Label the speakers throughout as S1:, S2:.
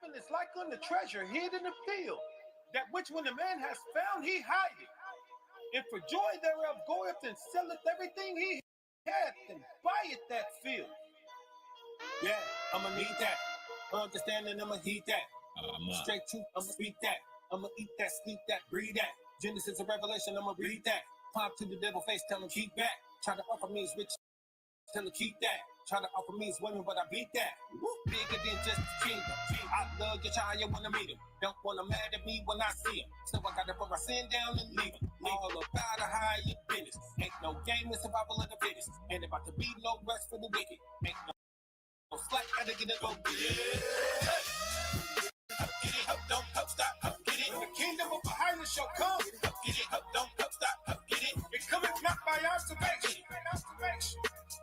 S1: Heaven is like on the treasure hid in the field, that which when a man has found, he hideth. And for joy thereof goeth and selleth everything he hath and buyeth that field. Yeah, I'ma need that. Understanding, I'ma heed that. Straight truth, I'ma speak that. I'ma eat that, sleep that, breathe that. Genesis and Revelation, I'ma read that. Pop to the devil face, tell him keep back. Try to offer me his rich, tell him keep that. Try to offer me his women, but I beat that. Woo, bigger than just the kingdom. I love your child, you wanna meet him. Don't wanna mad at me when I see him. So I gotta put my sin down and leave him. All about a higher business. Ain't no game, it's survival of the fittest. Ain't about to be no rest for the wicked. Ain't no slack, gotta get it over. Yeah. Get it up, don't up, stop, up, get it. The kingdom of the highness shall come. Up, get it up, don't up, stop, up, get it. It cometh not by observation.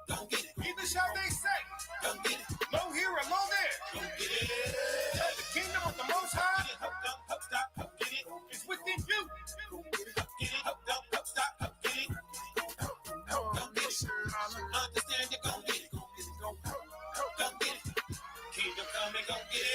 S1: Don't get it. Neither shall they say. Don't get it. Lo here and lo there. Don't get it. The kingdom of the Most High. Get it up, don't up, stop, up, get it. It's within you. Up, get it up, don't up, stop, up, get it. Don't get it. Understand it, gon' get it. Don't get it. Kingdom come and gon' get it.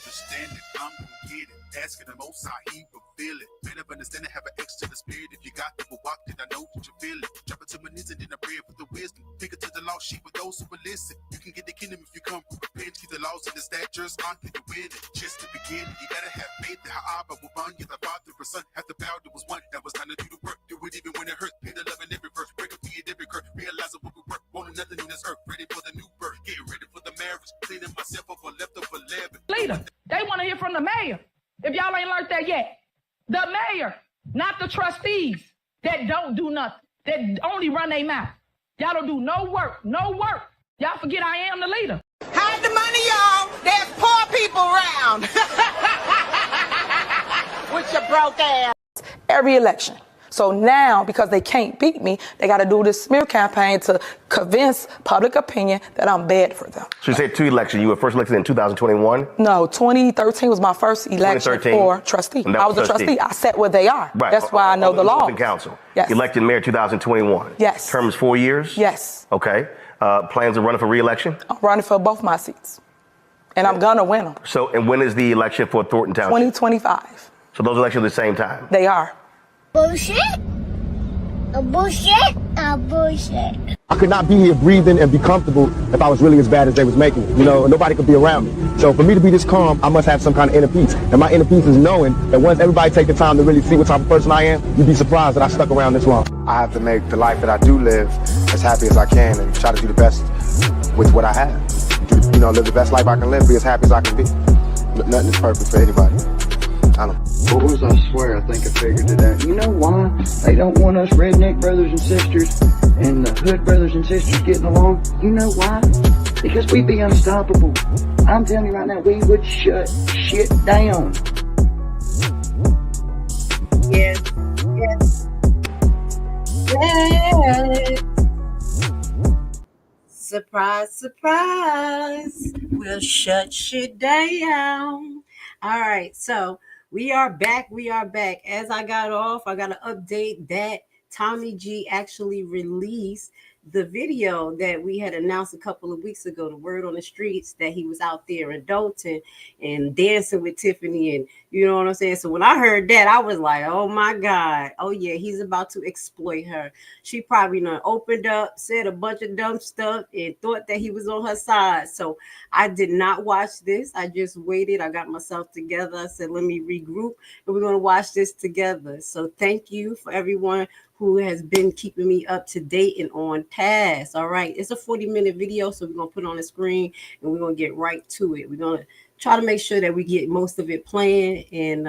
S2: Understand it, I'm gon' get it. Asking the Most High, he will feel it. Man of understanding, have an X to the spirit. If you got people walk, then I know that you feel it. Drop it to my knees and then I pray for the wisdom. Pick it to the lost sheep with those who will listen. You can get the kingdom if you come from repent. Keep the laws and the statutes on, can you win it? Just to begin, you gotta have faith that Abba will run. You're the father or son. Have the power, there was one that was time to do the work. Do it even when it hurts. Pay the love in every verse. Break up the every curse. Realize what we work. Wanting nothing on this earth. Ready for the new birth. Getting ready for the marriage. Cleaning myself up for leftover leaven.
S3: Leader, they want to hear from the mayor. If y'all ain't learned that yet, the mayor, not the trustees that don't do nothing, that only run their mouth. Y'all don't do no work, no work. Y'all forget I am the leader.
S4: Hide the money, y'all. There's poor people around. With your broke ass.
S5: Every election. So now, because they can't beat me, they got to do this smear campaign to convince public opinion that I'm bad for them.
S6: So you said 2 elections. You were first elected in 2021?
S5: No, 2013 was my first election for trustee. I was a trustee. I sat where they are.
S6: Right.
S5: That's why I know the law.
S6: Council.
S5: Yes.
S6: Elected mayor 2021.
S5: Yes.
S6: Terms 4 years?
S5: Yes.
S6: Okay. Plans to run for re-election?
S5: I'm running for both my seats. And I'm going to win them.
S6: So, and when is the election for Thornton Township?
S5: 2025.
S6: So those elections at the same time?
S5: They are.
S7: Bullshit. A bullshit. A bullshit.
S8: I could not be here breathing and be comfortable if I was really as bad as they was making it. You know, nobody could be around me. So for me to be this calm, I must have some kind of inner peace. And my inner peace is knowing that once everybody take the time to really see what type of person I am, you'd be surprised that I stuck around this long. I have to make the life that I do live as happy as I can and try to do the best with what I have. You know, live the best life I can live, be as happy as I can be. Nothing is perfect for anybody. I don't.
S9: Boys, I swear, I think I figured it out. You know why they don't want us redneck brothers and sisters and the hood brothers and sisters getting along? You know why? Because we'd be unstoppable. I'm telling you right now, we would shut shit down.
S7: Yes. Yes. Yes. Surprise, surprise. We'll shut shit down. All right, so we are back. We are back. As I got off, I got to update that Tommy G actually released the video that we had announced a couple of weeks ago, the word on the streets that he was out there in Dolton and dancing with Tiffany, and you know what I'm saying? So when I heard that, I was like, oh my God. Oh yeah, he's about to exploit her. She probably done opened up, said a bunch of dumb stuff and thought that he was on her side. So I did not watch this. I just waited. I got myself together. I said, let me regroup and we're going to watch this together. So thank you for everyone who has been keeping me up to date and on task. All right, it's a 40-minute video, so we're gonna put it on the screen and we're gonna get right to it. We're gonna try to make sure that we get most of it planned and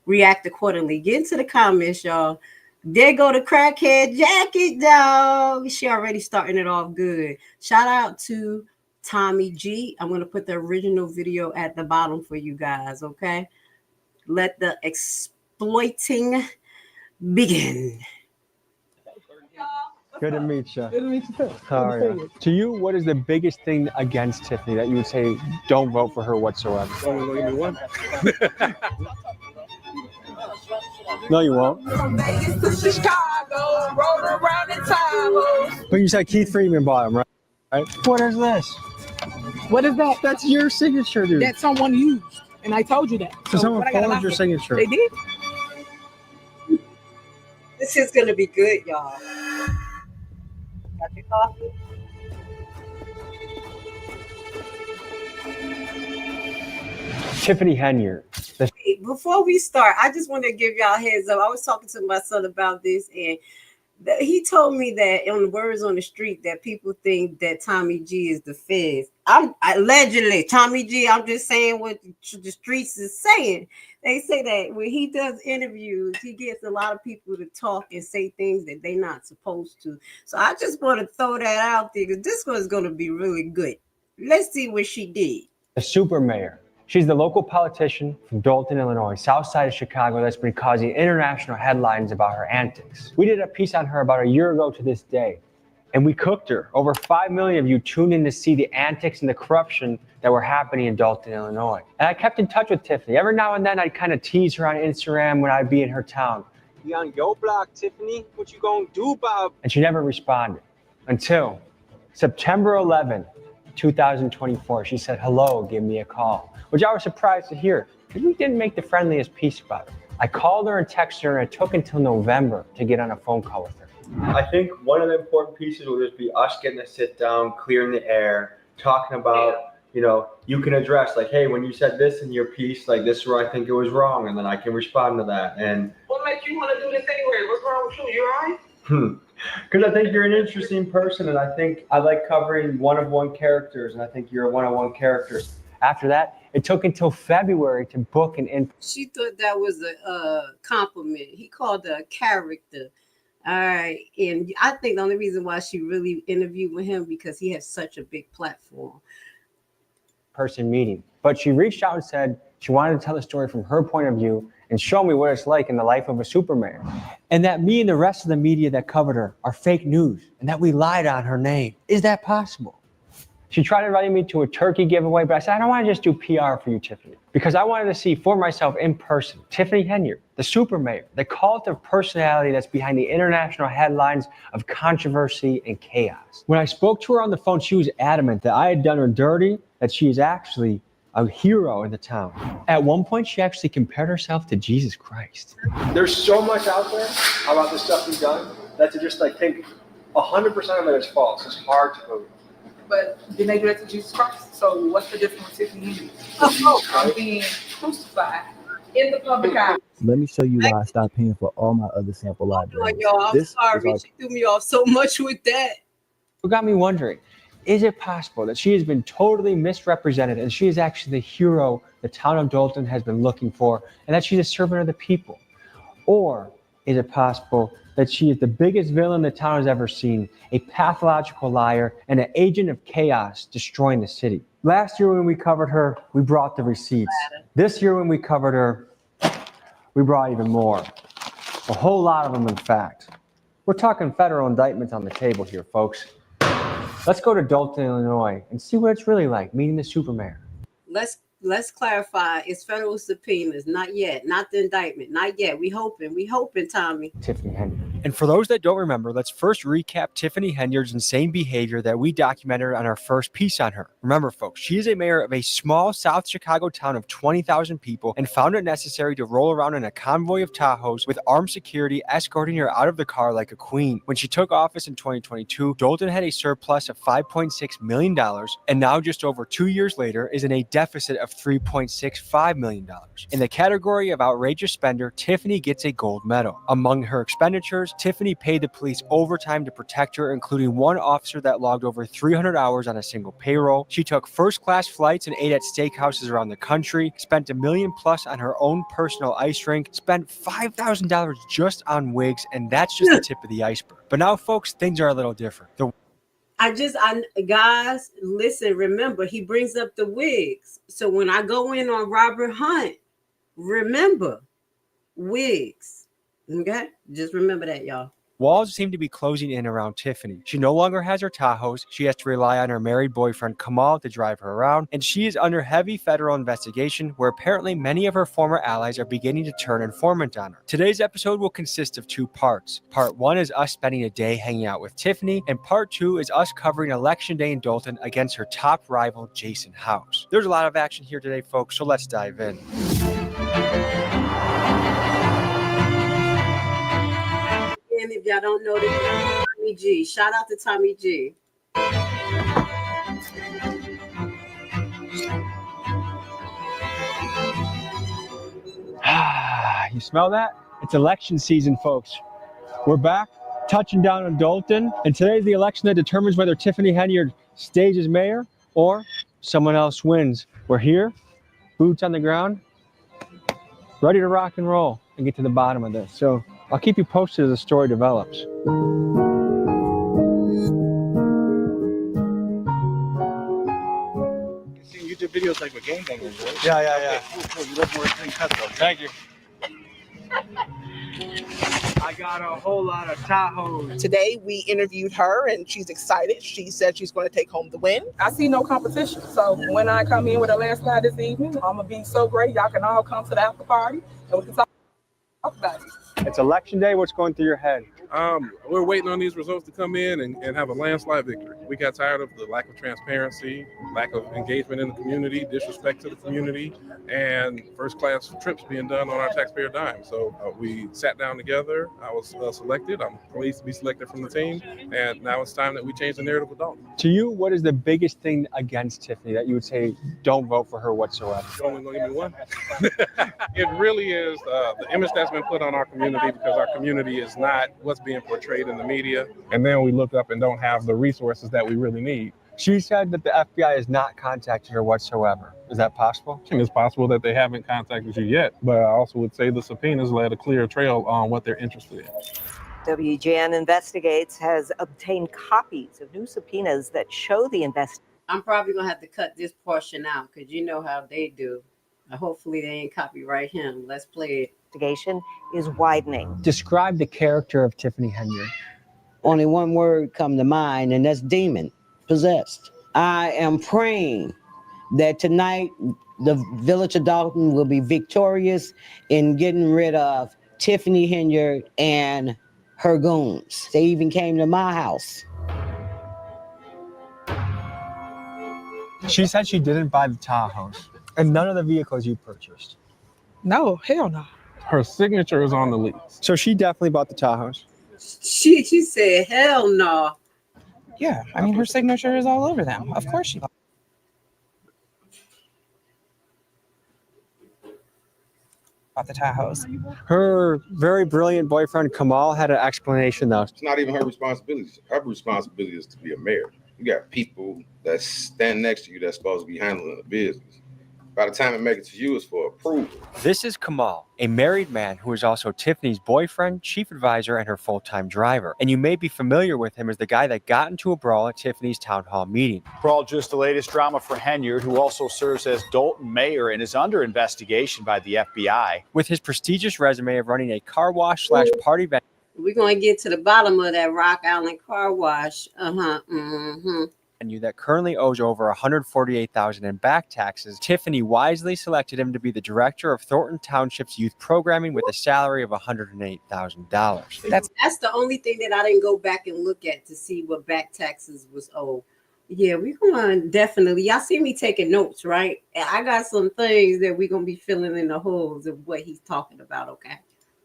S7: react accordingly. Get into the comments, y'all. There go the crackhead jacket, dog. She already starting it off good. Shout out to Tommy G. I'm gonna put the original video at the bottom for you guys. Okay, let the exploiting begin.
S10: Good to meet you.
S11: Good to meet you too.
S10: How are you? To you, what is the biggest thing against Tiffany that you would say don't vote for her whatsoever?
S11: Oh, give me one.
S10: No, you won't.
S4: Vegas to Chicago, roll around in time.
S10: But you said Keith Freeman bought him, right? What is this?
S5: What is that?
S10: That's your signature, dude.
S5: That someone used, and I told you that.
S10: So someone
S5: what I gotta
S10: forged
S5: lie
S10: your
S5: for?
S10: signature.
S5: They did.
S7: This is gonna be good, y'all. Got your coffee?
S10: Tiffany Henyard.
S7: Before we start, I just want to give y'all a heads up. I was talking to my son about this, and he told me that on the words on the street that people think that Tommy G is the feds. Allegedly Tommy G. I'm just saying what the streets is saying. They say that when he does interviews, he gets a lot of people to talk and say things that they're not supposed to. So I just want to throw that out there because this one's going to be really good. Let's see what she did.
S10: The super mayor. She's the local politician from Dolton, Illinois, south side of Chicago, that's been causing international headlines about her antics. We did a piece on her about a year ago to this day, and we cooked her. Over 5 million of you tuned in to see the antics and the corruption that were happening in Dolton, Illinois. And I kept in touch with Tiffany. Every now and then I'd kind of tease her on Instagram when I'd be in her town. "You on your block, Tiffany? What you gonna do about?" And she never responded until September 11, 2024. She said, "Hello, give me a call," which I was surprised to hear because we didn't make the friendliest piece about it. I called her and texted her, and it took until November to get on a phone call with her. I think one of the important pieces will just be us getting to sit down, clearing the air, talking about, you can address like, "Hey, when you said this in your piece, like this is where I think it was wrong," and then I can respond to that. And
S5: What makes you want to do this anyway? What's wrong with you? You all right?
S10: Because I think you're an interesting person, and I think I like covering one-of-one characters, and I think you're a one-of-one characters. After that, it took until February to book an in.
S7: She thought that was a compliment. He called her a character. All right. And I think the only reason why she really interviewed with him because he has such a big platform.
S10: Person meeting. But she reached out and said she wanted to tell the story from her point of view and show me what it's like in the life of a super mayor. And that me and the rest of the media that covered her are fake news and that we lied on her name. Is that possible? She tried inviting me to a turkey giveaway, but I said, I don't want to just do PR for you, Tiffany, because I wanted to see for myself in person, Tiffany Henyard, the super mayor, the cult of personality that's behind the international headlines of controversy and chaos. When I spoke to her on the phone, she was adamant that I had done her dirty, that she is actually a hero in the town. At one point, she actually compared herself to Jesus Christ. There's so much out there about the stuff we've done that to just think 100% of it is false. It's hard to believe.
S5: But then they do that to Jesus Christ. So what's the difference with Tiffany Henyard? I'm being crucified in the public eye.
S11: Let me show you why I stopped paying for all my other sample libraries.
S7: Y'all, I'm sorry. She threw me off so much with that.
S10: It got me wondering, is it possible that she has been totally misrepresented and she is actually the hero the town of Dolton has been looking for and that she's a servant of the people? Or is it possible that she is the biggest villain the town has ever seen, a pathological liar, and an agent of chaos destroying the city? Last year when we covered her, we brought the receipts. This year when we covered her, we brought even more. A whole lot of them, in fact. We're talking federal indictments on the table here, folks. Let's go to Dolton, Illinois, and see what it's really like meeting the super mayor.
S7: Let's clarify. It's federal subpoenas. Not yet. Not the indictment. Not yet. We hoping, Tommy.
S10: Tiffany Henyard. And for those that don't remember, let's first recap Tiffany Henyard's insane behavior that we documented on our first piece on her. Remember, folks, she is a mayor of a small South Chicago town of 20,000 people and found it necessary to roll around in a convoy of Tahoes with armed security escorting her out of the car like a queen. When she took office in 2022, Dolton had a surplus of $5.6 million, and now just over 2 years later is in a deficit of $3.65 million. In the category of outrageous spender, Tiffany gets a gold medal. Among her expenditures, Tiffany paid the police overtime to protect her, including one officer that logged over 300 hours on a single payroll. She took first-class flights and ate at steakhouses around the country, spent $1 million plus on her own personal ice rink, spent $5,000 just on wigs, and that's just the tip of the iceberg. But now, folks, things are a little different.
S7: Guys, listen, remember, he brings up the wigs. So when I go in on Robert Hunt, remember, wigs. Okay? Just remember that, y'all.
S10: Walls seem to be closing in around Tiffany. She no longer has her Tahoes. She has to rely on her married boyfriend Kamal to drive her around, and she is under heavy federal investigation where apparently many of her former allies are beginning to turn informant on her. Today's episode will consist of 2 parts. Part 1 is us spending a day hanging out with Tiffany, and Part 2 is us covering Election Day in Dolton against her top rival, Jason House. There's a lot of action here today, folks, so let's dive in.
S7: And if y'all don't know, this is Tommy G. Shout out to Tommy G.
S10: You smell that? It's election season, folks. We're back, touching down on Dolton, and today's the election that determines whether Tiffany Henyard stays as mayor or someone else wins. We're here, boots on the ground, ready to rock and roll and get to the bottom of this. So I'll keep you posted as the story develops.
S12: YouTube videos like with gangbangers, right?
S10: Yeah.
S12: Cool. You look more clean cut though.
S10: Thank you. I got a whole lot of Tahoes.
S4: Today we interviewed her and she's excited. She said she's going to take home the win.
S5: I see no competition. So when I come in with a landslide this evening, I'm going to be so great. Y'all can all come to the after party and we can talk about it.
S10: It's election day. What's going through your head?
S12: We're waiting on these results to come in and have a landslide victory. We got tired of the lack of transparency, lack of engagement in the community, disrespect to the community, and first-class trips being done on our taxpayer dime. So we sat down together. I was selected. I'm pleased to be selected from the team, and now it's time that we change the narrative of Dolton.
S10: To you, what is the biggest thing against Tiffany that you would say don't vote for her whatsoever?
S12: You're only going to give me one? It really is the image that's been put on our community, because our community is not what's being portrayed in the media, and then we look up and don't have the resources that we really need.
S10: She said that the FBI has not contacted her whatsoever. Is that possible?
S12: It's possible that they haven't contacted you yet, but I also would say the subpoenas led a clear trail on what they're interested in.
S13: WGN Investigates has obtained copies of new subpoenas that show the
S7: I'm probably going to have to cut this portion out because you know how they do. Hopefully they ain't copyright him. Let's play it.
S13: investigation is widening.
S10: Describe the character of Tiffany Henyard.
S14: Only one word come to mind, and that's demon, possessed. I am praying that tonight the village of Dolton will be victorious in getting rid of Tiffany Henyard and her goons. They even came to my house.
S10: She said she didn't buy the Tahoes and none of the vehicles you purchased.
S5: No, hell no.
S12: Her signature is on the lease.
S10: So she definitely bought the Tahoes.
S7: She said, hell no.
S5: Yeah, I mean, her signature is all over them. Of course she bought the Tahoes.
S10: Her very brilliant boyfriend Kamal had an explanation though.
S15: It's not even her responsibility. Her responsibility is to be a mayor. You got people that stand next to you that's supposed to be handling the business. By the time it makes it to you, it's for approval.
S10: This is Kamal, a married man who is also Tiffany's boyfriend, chief advisor, and her full-time driver. And you may be familiar with him as the guy that got into a brawl at Tiffany's town hall meeting.
S16: Brawl just the latest drama for Henyard, who also serves as Dolton mayor and is under investigation by the FBI.
S10: With his prestigious resume of running a car wash / party venue.
S7: We're going to get to the bottom of that Rock Island car wash.
S10: That currently owes over $148,000 in back taxes. Tiffany wisely selected him to be the director of Thornton Township's youth programming with a salary of $108,000.
S7: That's the only thing that I didn't go back and look at to see what back taxes was owed. Yeah, we're going to definitely, y'all see me taking notes, right? I got some things that we're going to be filling in the holes of what he's talking about, okay?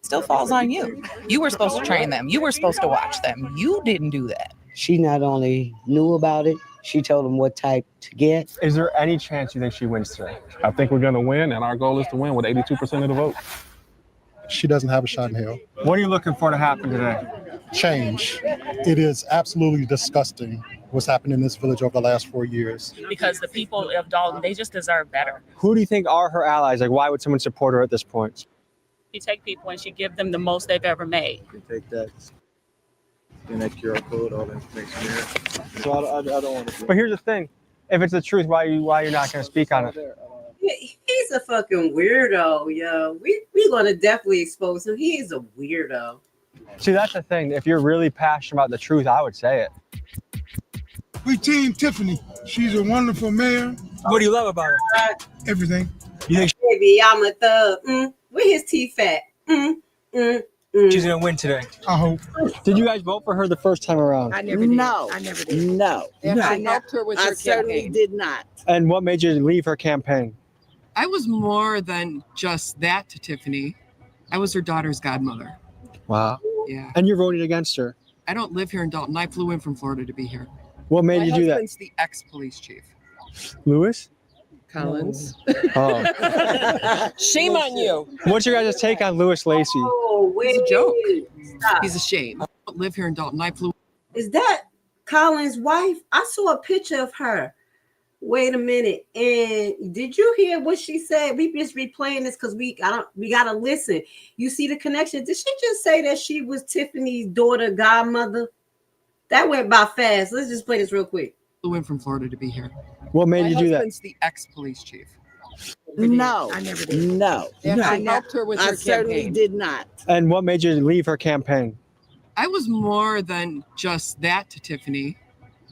S5: Still falls on you. You were supposed to train them. You were supposed to watch them. You didn't do that.
S14: She not only knew about it, she told them what type to get.
S10: Is there any chance you think she wins today?
S12: I think we're going to win, and our goal is to win with 82% of the vote.
S17: She doesn't have a shot in hell.
S10: What are you looking for to happen today?
S17: Change. It is absolutely disgusting what's happened in this village over the last 4 years.
S18: Because the people of Dolton, they just deserve better.
S10: Who do you think are her allies? Like, why would someone support her at this point?
S18: She take people and she give them the most they've ever made.
S11: You take that, scan that QR code, all the information there. So I don't want to.
S10: But here's the thing: if it's the truth, why you're not going to speak on it?
S7: He's a fucking weirdo, yo. We're going to definitely expose him. He is a weirdo.
S10: See, that's the thing. If you're really passionate about the truth, I would say it.
S19: We team Tiffany. She's a wonderful mayor.
S10: What do you love about her?
S19: Everything.
S10: You think
S7: Baby, I'm a thug. Where his teeth at?
S10: she's gonna win today?
S19: I hope.
S10: Did you guys vote for her the first time around?
S14: I never did. No. I never did. No.
S20: I helped her with her
S14: certainly
S20: campaign.
S14: did not.
S10: And what made you leave her campaign?
S20: I was more than just that to Tiffany. I was her daughter's godmother.
S10: Wow.
S20: Yeah.
S10: And you're voting against her.
S20: I don't live here in Dolton. I flew in from Florida to be here.
S10: What made you do that?
S20: My husband's the ex-police chief.
S10: Lewis?
S20: Collins.
S10: Oh.
S20: Shame on you.
S10: What's your guys' take on Lewis Lacey?
S7: Oh,
S20: He's a joke.
S7: Stop.
S20: He's a shame. I don't live here in Dolton. I flew.
S7: Is that Collins' wife? I saw a picture of her. Wait a minute. And did you hear what she said? We just replaying this because we gotta listen. You see the connection? Did she just say that she was Tiffany's daughter godmother? That went by fast. Let's just play this real quick.
S20: Flew in from Florida to be here.
S10: What made you do that?
S20: My husband's the ex-police chief.
S14: No.
S20: I never did.
S14: No.
S20: I helped her with her
S14: certainly
S20: campaign.
S14: did not.
S10: And what made you leave her campaign?
S20: I was more than just that to Tiffany.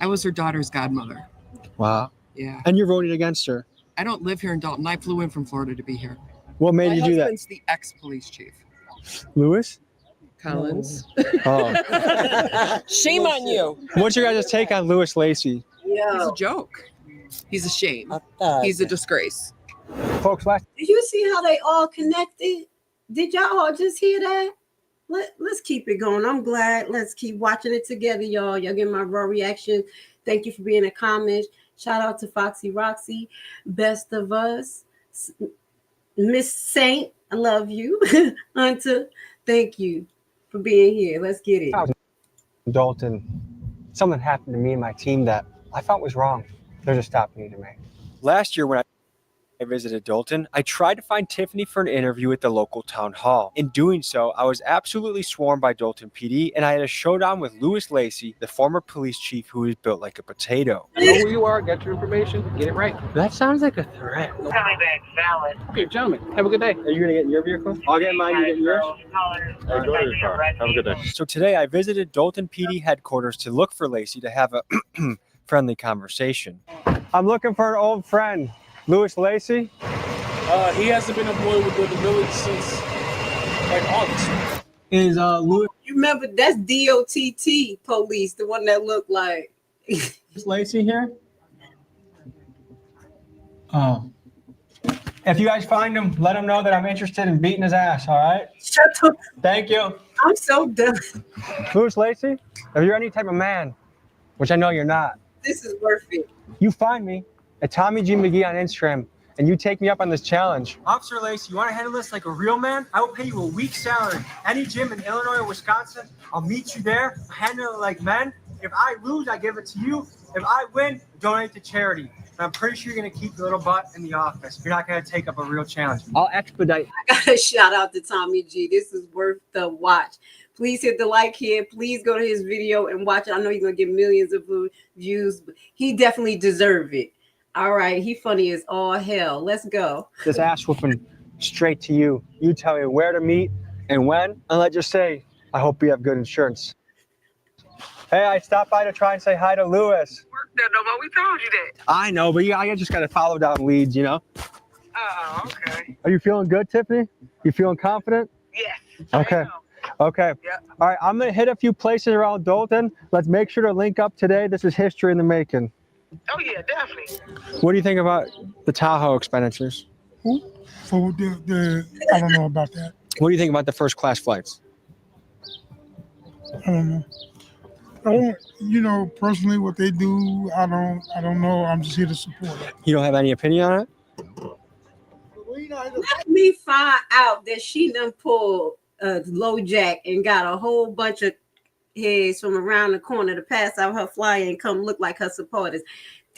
S20: I was her daughter's godmother.
S10: Wow.
S20: Yeah.
S10: And you're voting against her.
S20: I don't live here in Dolton. I flew in from Florida to be here.
S10: What made you do that?
S20: My husband's the ex-police chief.
S10: Lewis?
S20: Collins.
S10: Oh.
S20: Shame on you.
S10: What's your guys' take on Lewis Lacey?
S20: He's a joke. He's a shame. He's a disgrace.
S10: Folks, last
S7: Did you see how they all connected? Did y'all all just hear that? Let's keep it going. I'm glad. Let's keep watching it together, y'all. Y'all get my raw reaction. Thank you for being in the comments. Shout out to Foxy Roxy, Best of Us, Miss Saint. I love you, Hunter. Thank you for being here. Let's get it.
S10: Dolton, something happened to me and my team that I thought was wrong. There's a stop you need to make. Last year when I visited Dolton, I tried to find Tiffany for an interview at the local town hall. In doing so, I was absolutely swarmed by Dolton PD, and I had a showdown with Lewis Lacey, the former police chief who is built like a potato.
S21: Know who you are, get your information, get it right.
S10: That sounds like a threat.
S21: Coming back valid. Okay, gentlemen, have a good day.
S10: Are you gonna get in your vehicle? I'll get in mine, you get in yours?
S21: Go to your car. Have a good day.
S10: So today I visited Dolton PD headquarters to look for Lacey to have a friendly conversation. I'm looking for an old friend. Lewis Lacey?
S21: He hasn't been employed with the village since like August.
S10: Is Lewis
S7: You remember that's DOTT police, the one that looked like
S10: Lacey here? Oh. If you guys find him, let him know that I'm interested in beating his ass, all right?
S7: Shut up.
S10: Thank you.
S7: I'm so done.
S10: Lewis Lacey, if you're any type of man, which I know you're not,
S7: This is worth it.
S10: you find me at Tommy G. McGee on Instagram, and you take me up on this challenge. Officer Lacey, you want to handle this like a real man? I will pay you a week's salary. Any gym in Illinois or Wisconsin, I'll meet you there, handle it like men. If I lose, I give it to you. If I win, donate to charity. And I'm pretty sure you're going to keep your little butt in the office. You're not going to take up a real challenge. I'll expedite.
S7: I got a shout out to Tommy G. This is worth the watch. Please hit the like here. Please go to his video and watch it. I know he's going to get millions of views, but he definitely deserves it. All right. He funny as all hell. Let's go.
S10: This ass whooping straight to you. You tell me where to meet and when. And let's just say, I hope you have good insurance. Hey, I stopped by to try and say hi to Lewis.
S21: We told you that.
S10: I know, but I just got to follow down leads, you know?
S21: Oh, okay.
S10: Are you feeling good, Tiffany? You feeling confident?
S21: Yes.
S10: Okay. Okay.
S21: Yep.
S10: All right. I'm going to hit a few places around Dolton. Let's make sure to link up today. This is history in the making.
S21: Oh, yeah, definitely.
S10: What do you think about the Tahoe expenditures?
S19: So I don't know about that.
S10: What do you think about the first class flights?
S19: I don't know. Personally what they do, I don't know. I'm just here to support it.
S10: You don't have any opinion on it?
S7: Let me find out that she done pulled a low jack and got a whole bunch of heads from around the corner to pass out her flyer and come look like her supporters.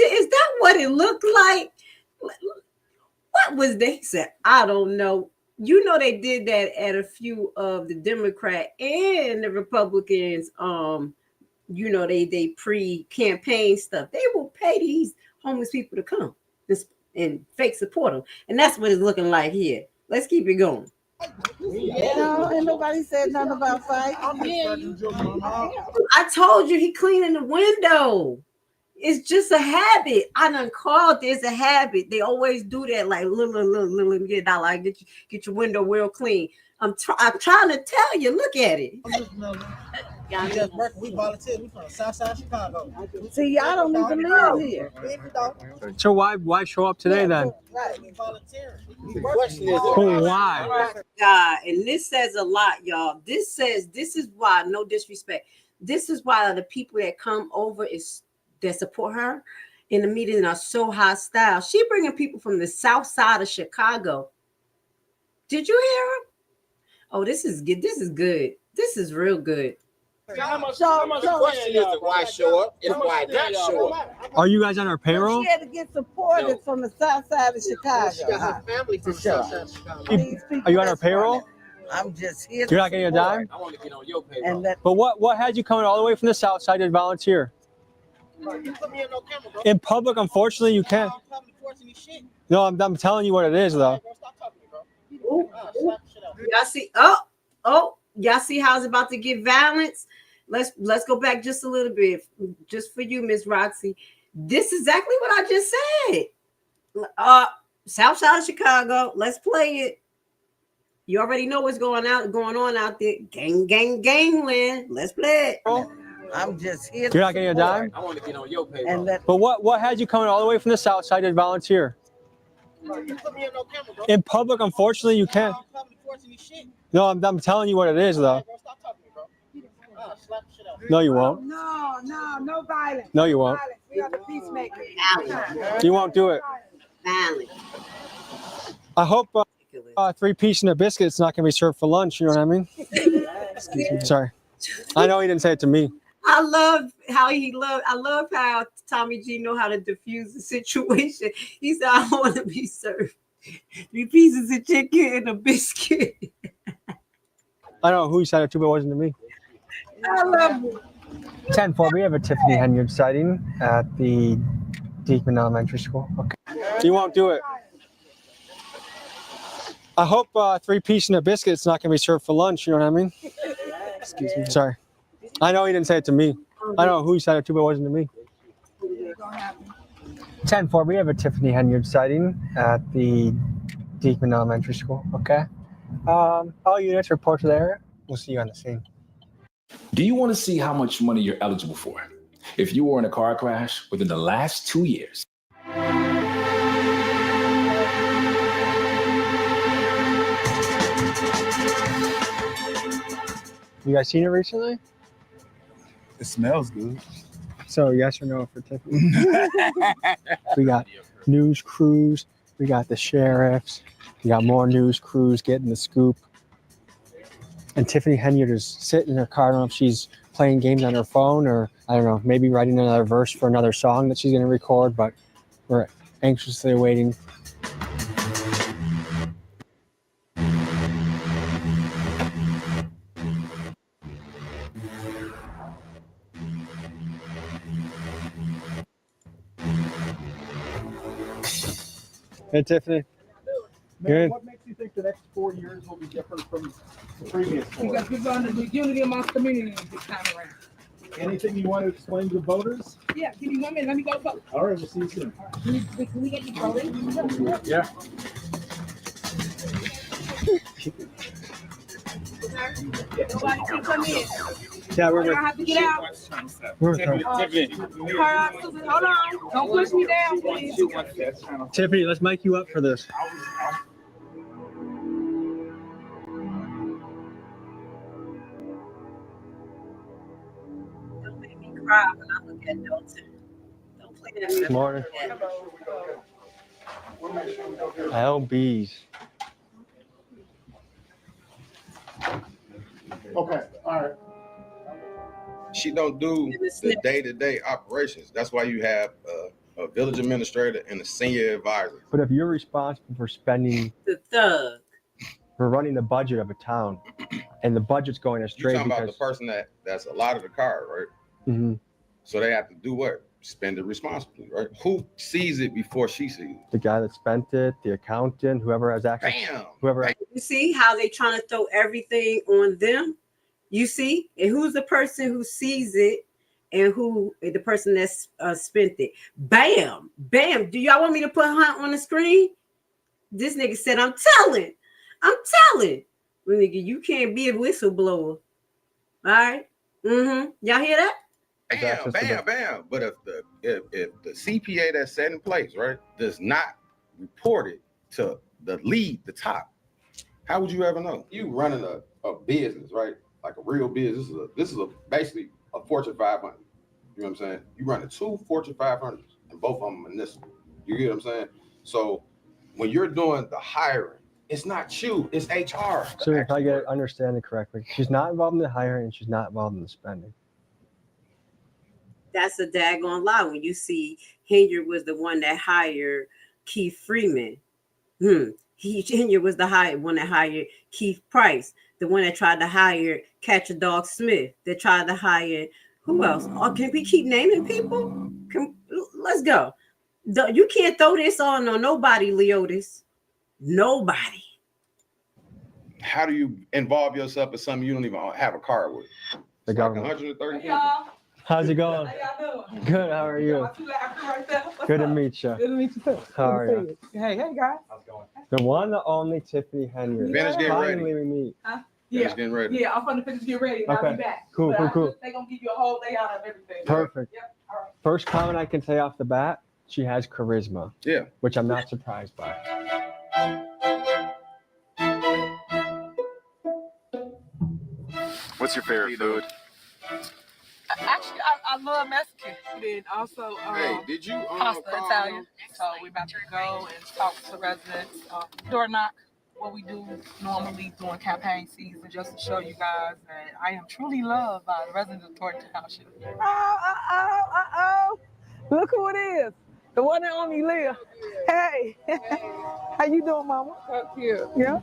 S7: Is that what it looked like? What was they said? I don't know. You know they did that at a few of the Democrat and the Republicans. They pre-campaign stuff. They will pay these homeless people to come and fake support them, and that's what it's looking like here. Let's keep it going.
S1: Ain't nobody said nothing about fight.
S7: I told you he cleaning the window. It's just a habit. I done called this a habit. They always do that, like little get out, like get your window real clean. I'm trying to tell you. Look at it.
S1: We volunteer. We from South Side Chicago. See, y'all don't even live here.
S10: So why show up today then?
S1: Right, we volunteer.
S10: Why?
S7: God, and this says a lot, y'all. This is why, no disrespect. This is why the people that come over that support her in the meeting are so hostile. She bringing people from the South Side of Chicago. Did you hear her? Oh, this is good. This is good. This is real good.
S1: The question is why show up and why not show up.
S10: Are you guys on our payroll?
S1: She had to get supported from the South Side of Chicago. She got her family from the South Side of Chicago.
S10: Are you on our payroll?
S1: I'm just here.
S10: You're not getting a dime?
S1: I want to get on your payroll.
S10: But what had you coming all the way from the South Side to volunteer?
S1: You put me in no camera, bro.
S10: In public, unfortunately, you can't. No, I'm telling you what it is, though.
S7: Y'all see? Oh, y'all see how it's about to get violence? Let's go back just a little bit, just for you, Miss Roxy. This is exactly what I just said. South Side of Chicago. Let's play it. You already know what's going on out there. Gang, gangland. Let's play it.
S1: I'm just here.
S10: You're not getting a dime?
S1: I want to get on your payroll.
S10: But what had you coming all the way from the South Side to volunteer?
S1: You put me in no camera, bro.
S10: In public, unfortunately, you can't. No, I'm telling you what it is, though. No, you won't.
S1: No violence.
S10: No, you won't.
S1: We are the peacemakers.
S10: You won't do it.
S7: Violence.
S10: I hope 3-piece and a biscuit's not going to be served for lunch. You know what I mean? Excuse me. Sorry. I know he didn't say it to me.
S7: I love how Tommy G know how to diffuse the situation. He said, I want to be served 3 pieces of chicken and a biscuit.
S10: I don't know who he said it to, but it wasn't to me.
S7: I love it.
S10: 10-4, we have a Tiffany Henyard sighting at the Deekman Elementary School. Okay. You won't do it. I hope 3-piece and a biscuit's not going to be served for lunch. You know what I mean? Excuse me. Sorry. I know he didn't say it to me. I don't know who he said it to, but it wasn't to me. 10-4, we have a Tiffany Henyard sighting at the Deekman Elementary School. Okay. All units report to the area. We'll see you on the scene.
S22: Do you want to see how much money you're eligible for if you were in a car crash within the last 2 years?
S10: You guys seen it recently?
S11: It smells good.
S10: So yes or no for Tiffany? We got news crews. We got the sheriffs. We got more news crews getting the scoop. And Tiffany Henyard is sitting in her car. I don't know if she's playing games on her phone or, I don't know, maybe writing another verse for another song that she's going to record, but we're anxiously awaiting. Hey, Tiffany. Good.
S23: What makes you think the next 4 years will be different from the previous 4?
S3: Because we're going to do unity amongst community this time around.
S23: Anything you want to explain to the voters?
S3: Yeah, give me 1 minute. Let me go vote.
S23: All right, we'll see you soon.
S3: Can we get you voting?
S23: Yeah.
S3: Nobody can come in.
S10: Yeah,
S3: You don't have to get out.
S23: Tiffany.
S3: Hold on. Don't push me down, please.
S10: Tiffany, let's mic you up for this.
S7: Don't make me cry when I look at Dolton. Don't play that music.
S10: Morning. LBs.
S23: Okay, all right.
S15: She don't do the day-to-day operations. That's why you have a village administrator and a senior advisor.
S10: But if you're responsible for spending,
S7: The thug.
S10: for running the budget of a town, and the budget's going
S15: You're
S10: astray
S15: talking about
S10: because
S15: the person that's allotted the car, right?
S10: Mhm.
S15: So they have to do what? spend it responsibly, right? Who sees it before she sees it?
S10: The guy that spent it, the accountant, whoever has access.
S15: Bam.
S10: Whoever. Has-
S7: You see how they trying to throw everything on them? You see? And who's the person who sees it and who the person that's spent it? Bam. Bam. Do y'all want me to put her on the screen? This nigga said, I'm telling. Well, nigga, you can't be a whistleblower. All right? Mm-hmm. Y'all hear that?
S15: Bam, bam, bam. But if the CPA that's set in place, right, does not report it to the lead, the top, how would you ever know? You running a business, right? Like a real business. This is basically a Fortune 500. You know what I'm saying? You running 2 Fortune 500s, and both of them municipal. You get what I'm saying? So when you're doing the hiring, it's not you, it's HR.
S10: So if I understand it correctly, she's not involved in the hiring and she's not involved in the spending.
S7: That's a daggone lie when you see Henyard was the one that hired Keith Freeman. Henyard was the one that hired Keith Price, the one that tried to hire Catch a Dog Smith, that tried to hire who else? Oh, can we keep naming people? Let's go. You can't throw this on nobody, Leotis. Nobody.
S15: How do you involve yourself in something you don't even have a car with?
S10: The government.
S15: 130
S3: Hey, y'all.
S10: How's it going?
S3: How y'all doing?
S10: Good. How are you? Good to meet you.
S3: Good to meet you too.
S10: How are you?
S3: Hey guys.
S10: How's it going? The one, the only Tiffany Henryard.
S15: Finish getting
S10: Finally
S15: ready.
S10: we meet.
S3: Yeah.
S15: Getting ready.
S3: Yeah, I'm gonna finish get ready and I'll
S10: Okay.
S3: be back.
S10: Cool.
S3: They're gonna give you a whole layout of everything.
S10: Perfect.
S3: Yep. All right.
S10: First comment I can say off the bat, she has charisma.
S15: Yeah.
S10: Which I'm not surprised by.
S2: What's your favorite food?
S3: Actually, I love Mexican. Then also
S15: Hey, did you
S3: pasta
S15: call
S3: Italian.
S15: them?
S3: So we're about to go and talk to residents. Door knock, what we do normally during campaign season, just to show you guys that I am truly loved by the residents of Dolton Township.
S1: Look who it is. The one that only live. Hey. How you doing, mama?
S3: So cute.
S1: Yeah.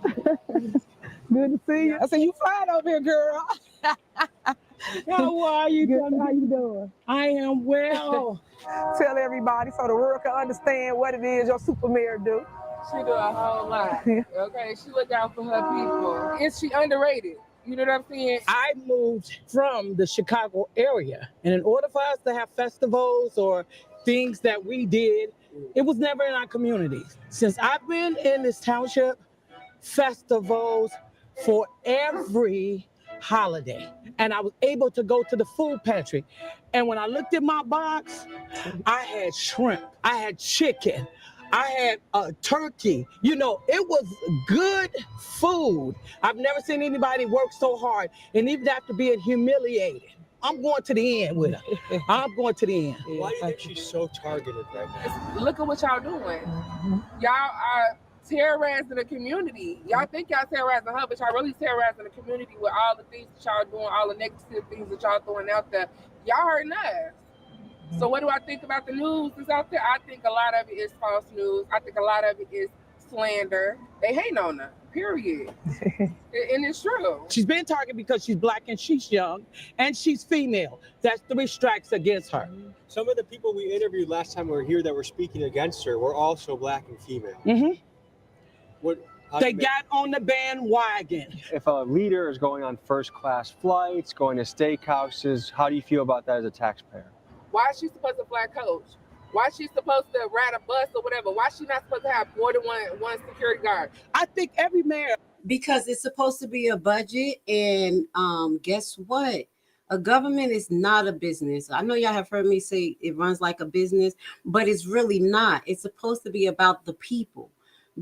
S1: Good to see you. I said, you flying over here, girl. How are you? Good. How you doing? I am well. Tell everybody so the world can understand what it is your super mayor do.
S3: She do a whole lot. Okay, she look out for her people. Is she underrated? You know what I'm saying?
S1: I moved from the Chicago area, and in order for us to have festivals or things that we did, it was never in our communities. Since I've been in this township, festivals for every holiday, and I was able to go to the food pantry, and when I looked at my box, I had shrimp, I had chicken, I had a turkey. You know, it was good food. I've never seen anybody work so hard, and even after being humiliated, I'm going to the end with her. I'm going to the end.
S10: Why do you think she's so targeted right now?
S3: Look at what y'all doing. Y'all are terrorizing the community. Y'all think y'all terrorizing her, but y'all really terrorizing the community with all the things that y'all doing, all the negative things that y'all throwing out there. Y'all hurting us. So what do I think about the news that's out there? I think a lot of it is false news. I think a lot of it is slander. They hate on her, period. And it's true.
S1: She's been targeted because she's black and she's young and she's female. That's 3 strikes against her.
S10: Some of the people we interviewed last time we were here that were speaking against her were also black and female.
S1: Mm-hmm.
S10: How
S1: They
S10: do you
S1: got on the bandwagon.
S10: If a leader is going on first class flights, going to steakhouses, how do you feel about that as a taxpayer?
S3: Why is she supposed to fly coach? Why is she supposed to ride a bus or whatever? Why is she not supposed to have more than one security guard?
S1: I think every mayor.
S7: Because it's supposed to be a budget, and guess what? A government is not a business. I know y'all have heard me say it runs like a business, but it's really not. It's supposed to be about the people.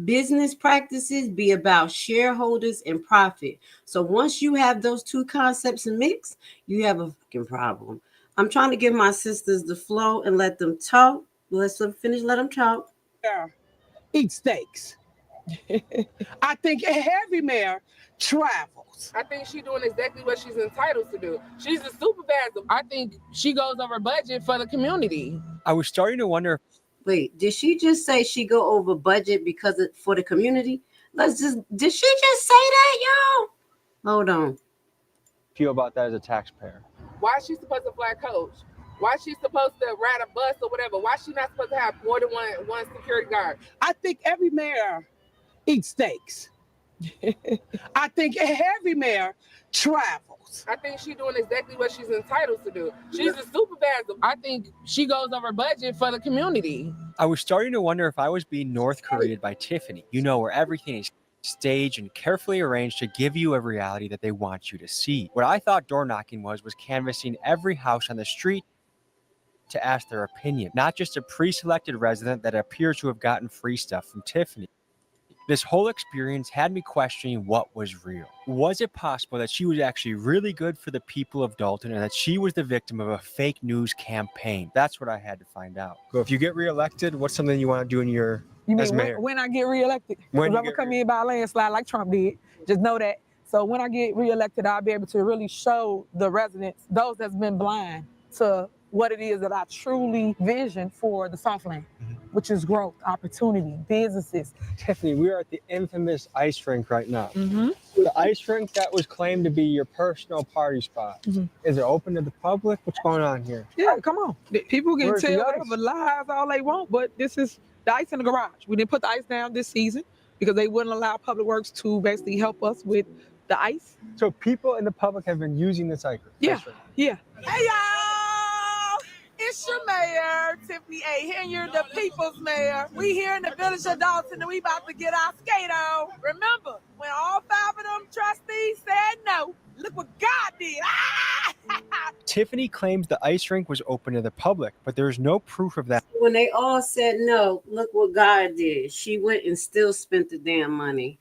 S7: Business practices be about shareholders and profit. So once you have those two concepts mixed, you have a fucking problem. I'm trying to give my sisters the flow and let them talk. Let's finish, let them talk.
S1: Yeah. Eat steaks. I think every mayor travels.
S3: I think she's doing exactly what she's entitled to do. She's a supervisor. I think she goes over budget for the community.
S10: I was starting to wonder.
S7: Wait, did she just say she go over budget because for the community? Did she just say that, y'all? Hold on.
S10: Feel about that as a taxpayer?
S3: Why is she supposed to fly coach?
S2: Why she's supposed to ride a bus or whatever? Why she not supposed to have more than one security guard?
S1: I think every mayor eats steaks. I think every mayor travels.
S2: I think she's doing exactly what she's entitled to do. She's a supervisor. I think she goes over budget for the community.
S10: I was starting to wonder if I was being North Korea'd by Tiffany, where everything is staged and carefully arranged to give you a reality that they want you to see. What I thought door knocking was canvassing every house on the street to ask their opinion, not just a pre-selected resident that appears to have gotten free stuff from Tiffany. This whole experience had me questioning what was real. Was it possible that she was actually really good for the people of Dolton and that she was the victim of a fake news campaign? That's what I had to find out. So if you get reelected, what's something you want to do in your as mayor?
S6: When I get reelected?
S10: When
S6: I'm going to come in by a landslide like Trump did. Just know that. So when I get reelected, I'll be able to really show the residents, those that's been blind, to what it is that I truly vision for the Southland, which is growth, opportunity, businesses.
S10: Tiffany, we are at the infamous ice rink right now. The ice rink that was claimed to be your personal party spot. Is it open to the public? What's going on here?
S6: Yeah, come on. People can
S10: Where's
S6: tell
S10: the ice?
S6: whatever lies all they want, but this is the ice in the garage. We didn't put the ice down this season because they wouldn't allow Public Works to basically help us with the ice.
S10: So people in the public have been using this ice rink?
S6: Yeah, yeah. Hey, y'all! It's your mayor, Tiffany A. Henyard, the people's mayor. We here in the village of Dolton, and we about to get our skate on. Remember, when all 5 of them trustees said no, look what God did.
S10: Tiffany claims the ice rink was open to the public, but there's no proof of that.
S7: When they all said no, look what God did. She went and still spent the damn money.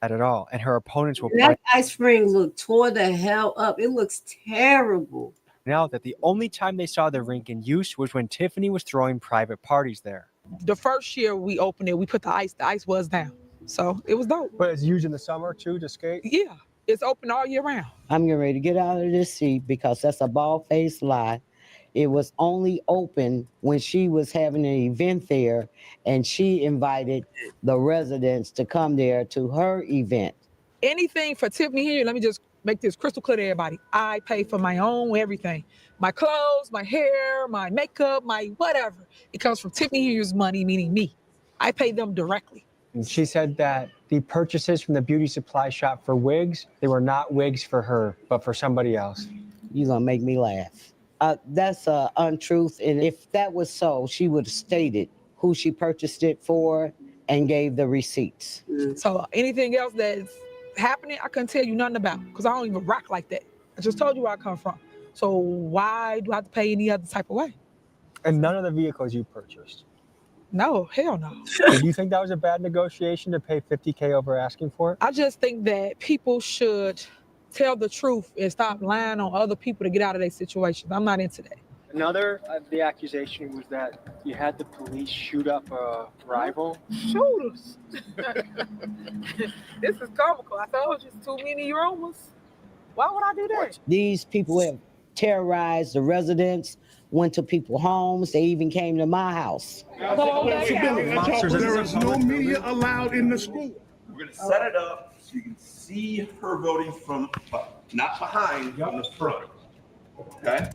S10: At all, and her opponents will
S7: And that ice rink looked tore the hell up. It looks terrible.
S10: out that the only time they saw the rink in use was when Tiffany was throwing private parties there.
S6: The first year we opened it, we put the ice was down. So it was dope.
S10: But it's used in the summer too to skate?
S6: Yeah, it's open all year round.
S14: I'm getting ready to get out of this seat because that's a bald-faced lie. It was only open when she was having an event there and she invited the residents to come there to her event.
S6: Anything for Tiffany here, let me just make this crystal clear to everybody. I pay for my own everything. My clothes, my hair, my makeup, my whatever. It comes from Tiffany Here's money, meaning me. I pay them directly.
S10: And she said that the purchases from the beauty supply shop for wigs, they were not wigs for her, but for somebody else.
S14: You're gonna make me laugh. That's untruth. And if that was so, she would have stated who she purchased it for and gave the receipts.
S6: So anything else that's happening, I couldn't tell you nothing about because I don't even rock like that. I just told you where I come from. So why do I have to pay any other type of way?
S10: And none of the vehicles you purchased?
S6: No, hell no.
S10: Do you think that was a bad negotiation to pay $50K over asking for it?
S6: I just think that people should tell the truth and stop lying on other people to get out of their situations. I'm not into that.
S10: Another of the accusation was that you had the police shoot up a rival.
S6: Shooters. This is comical. I told you it's too many rumors. Why would I do that?
S14: These people have terrorized the residents, went to people's homes. They even came to my house.
S19: There is no media allowed in the school.
S8: We're going to set it up so you can see her voting from, not behind, from the front. Okay?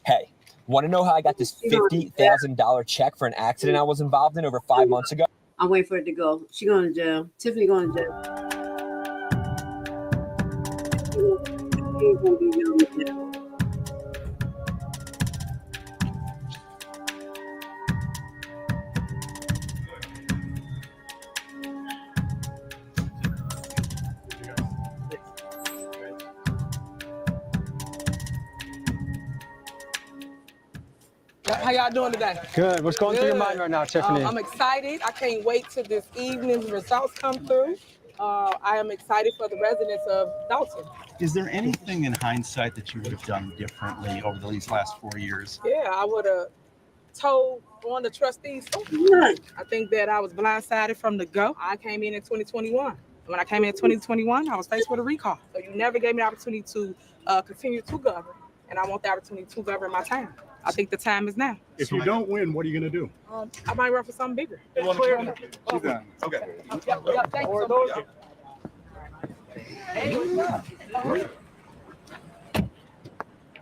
S24: Hey, want to know how I got this $50,000 check for an accident I was involved in over 5 months ago?
S7: I'm waiting for it to go. She going to jail. Tiffany going to jail. She's going to be going to jail.
S6: How y'all doing today?
S10: Good. What's going through your mind right now, Tiffany?
S6: I'm excited. I can't wait till this evening's results come through. I am excited for the residents of Dolton.
S25: Is there anything in hindsight that you would have done differently over these last 4 years?
S6: Yeah, I would have told one of the trustees something. I think that I was blindsided from the go. I came in 2021. When I came in 2021, I was faced with a recall. So you never gave me the opportunity to continue to govern, and I want the opportunity to govern my town. I think the time is now.
S19: If you don't win, what are you going to do?
S6: I might run for something bigger.
S8: Okay.
S6: Thank you so much.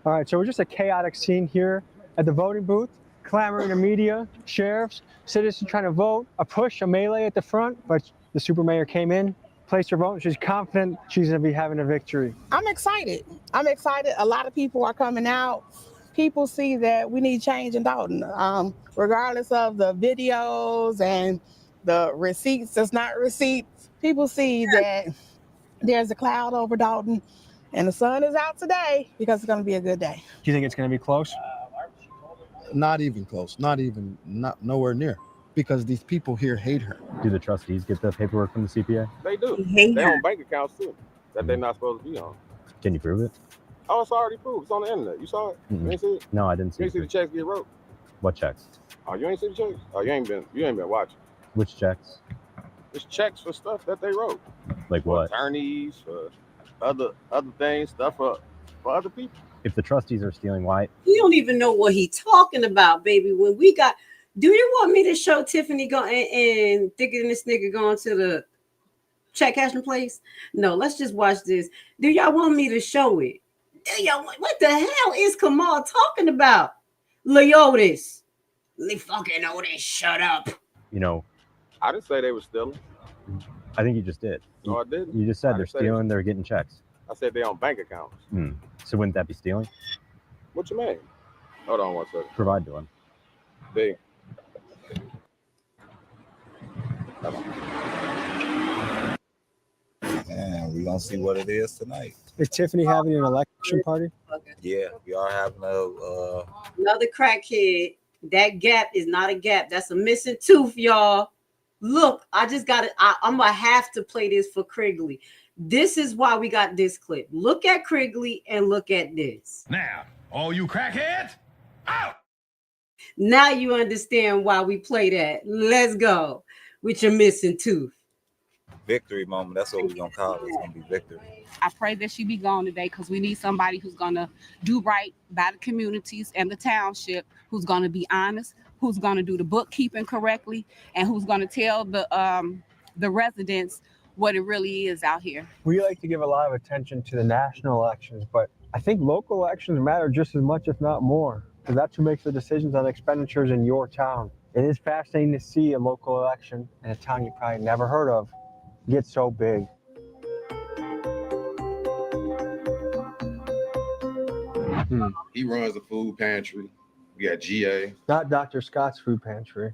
S10: All right, so we're just a chaotic scene here at the voting booth, clamoring to media, sheriffs, citizens trying to vote, a push, a melee at the front, but the super mayor came in, placed her vote, and she's confident she's going to be having a victory.
S6: I'm excited. I'm excited. A lot of people are coming out. People see that we need change in Dolton, regardless of the videos and the receipts that's not receipts. People see that there's a cloud over Dolton and the sun is out today because it's going to be a good day.
S10: Do you think it's going to be close?
S11: Not even close. Not nowhere near. Because these people here hate her.
S4: Do the trustees get the paperwork from the CPA?
S5: They do. They own bank accounts too that they're not supposed to be on.
S4: Can you prove it?
S5: Oh, it's already proved. It's on the internet. You saw it? You ain't see it?
S4: No, I didn't see
S5: You ain't see the checks get wrote?
S4: What checks?
S5: Oh, you ain't see the checks? Oh, you ain't been watching.
S4: Which checks?
S5: It's checks for stuff that they wrote.
S4: Like what?
S5: For attorneys, for other things, stuff for other people.
S4: If the trustees are stealing, why?
S7: You don't even know what he talking about, baby. When we got, do you want me to show Tiffany going and thinking this nigga going to the check cashing place? No, let's just watch this. Do y'all want me to show it? Yo, what the hell is Kamal talking about? Leotis. Fucking Otis, shut up.
S4: You know,
S5: I didn't say they were stealing.
S4: I think you just did.
S5: No, I didn't.
S4: You just said they're stealing, they're getting checks.
S5: I said they on bank accounts.
S4: So wouldn't that be stealing?
S5: What you mean? Hold on one second.
S4: Provide to him.
S5: B.
S9: And we're gonna see what it is tonight.
S10: Is Tiffany having an election party?
S9: Yeah, we are having
S7: Another crackhead. That gap is not a gap. That's a missing tooth, y'all. Look, I just got it. I'm gonna have to play this for Krigley. This is why we got this clip. Look at Krigley and look at this.
S13: Now, all you crackheads, out!
S7: Now you understand why we play that. Let's go with your missing tooth.
S9: victory moment. That's what we're gonna call it. It's gonna be victory.
S16: I pray that she be gone today because we need somebody who's gonna do right by the communities and the township, who's gonna be honest, who's gonna do the bookkeeping correctly, and who's gonna tell the residents what it really is out here.
S10: We like to give a lot of attention to the national elections, but I think local elections matter just as much, if not more, because that's who makes the decisions on expenditures in your town. It is fascinating to see a local election in a town you probably never heard of get so big.
S15: He runs a food pantry. We got GA.
S10: Not Dr. Scott's food pantry.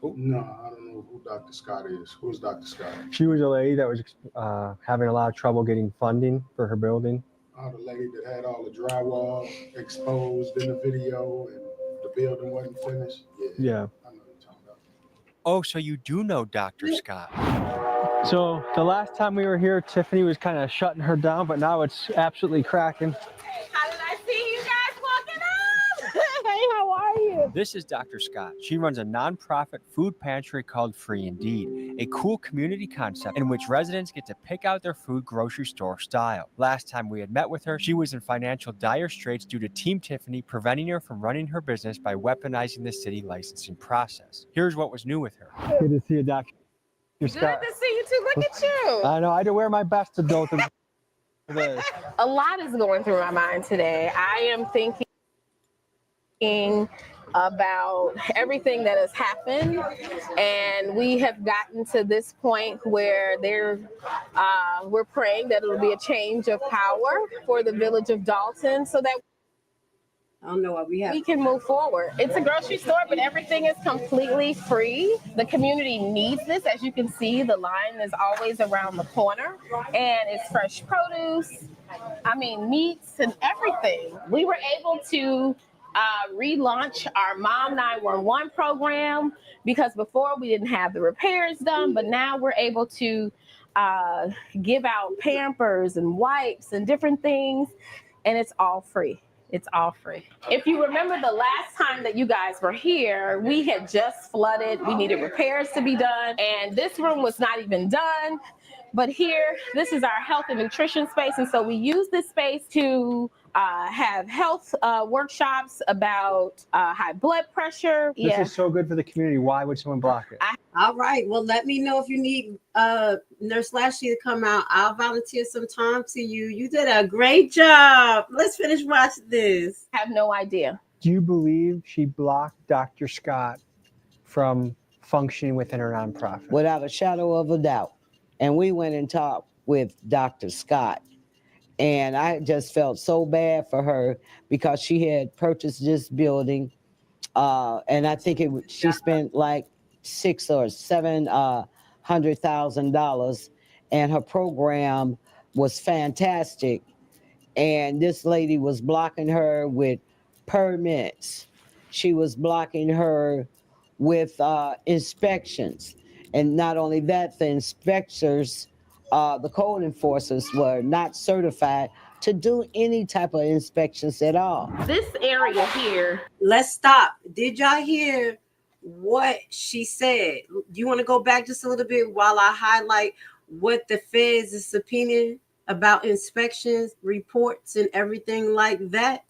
S23: No, I don't know who Dr. Scott is. Who's Dr. Scott?
S10: She was a lady that was having a lot of trouble getting funding for her building.
S23: Oh, the lady that had all the drywall exposed in the video and the building wasn't finished.
S10: Yeah.
S26: Oh, so you do know Dr. Scott.
S10: So the last time we were here, Tiffany was kind of shutting her down, but now it's absolutely cracking.
S16: How did I see you guys walking up? Hey, how are you?
S26: This is Dr. Scott. She runs a nonprofit food pantry called Free Indeed, a cool community concept in which residents get to pick out their food grocery store style. Last time we had met with her, she was in financial dire straits due to Team Tiffany preventing her from running her business by weaponizing the city licensing process. Here's what was new with her.
S10: Good to see you, Dr. Scott.
S2: Good to see you too. Look at you.
S10: I know. I had to wear my best to Dolton.
S2: A lot is going through my mind today. I am thinking about everything that has happened, and we have gotten to this point where we're praying that it'll be a change of power for the village of Dolton so that
S7: I don't know what we have.
S2: We can move forward. It's a grocery store, but everything is completely free. The community needs this. As you can see, the line is always around the corner, and it's fresh produce. I mean, meats and everything. We were able to relaunch our Mom 911 program because before we didn't have the repairs done, but now we're able to give out Pampers and wipes and different things, and it's all free. It's all free. If you remember the last time that you guys were here, we had just flooded. We needed repairs to be done, and this room was not even done. But here, this is our health and nutrition space, and so we use this space to have health workshops about high blood pressure.
S10: This is so good for the community. Why would someone block it?
S7: All right. Well, let me know if you need Nurse Lashley to come out. I'll volunteer some time to you. You did a great job. Let's finish watching this.
S2: I have no idea.
S10: Do you believe she blocked Dr. Scott from functioning within her nonprofit?
S14: Without a shadow of a doubt. And we went and talked with Dr. Scott. And I just felt so bad for her because she had purchased this building. And I think she spent like $600,000 or $700,000. And her program was fantastic. And this lady was blocking her with permits. She was blocking her with inspections. And not only that, the inspectors, the code enforcers were not certified to do any type of inspections at all.
S2: This area here.
S7: Let's stop. Did y'all hear what she said? Do you want to go back just a little bit while I highlight what the feds is subpoenaing about inspections, reports, and everything like that?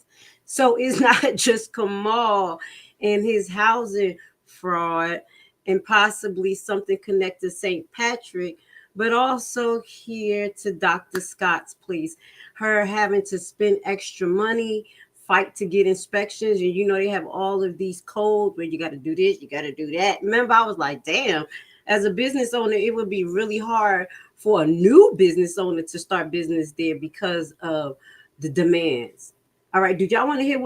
S7: So it's not just Kamal and his housing fraud and possibly something connected to St. Patrick, but also here to Dr. Scott's place, her having to spend extra money, fight to get inspections. And you know, they have all of these codes where you got to do this, you got to do that. Remember, I was like, damn, as a business owner, it would be really hard for a new business owner to start business there because of the demands. All right, did y'all want to hear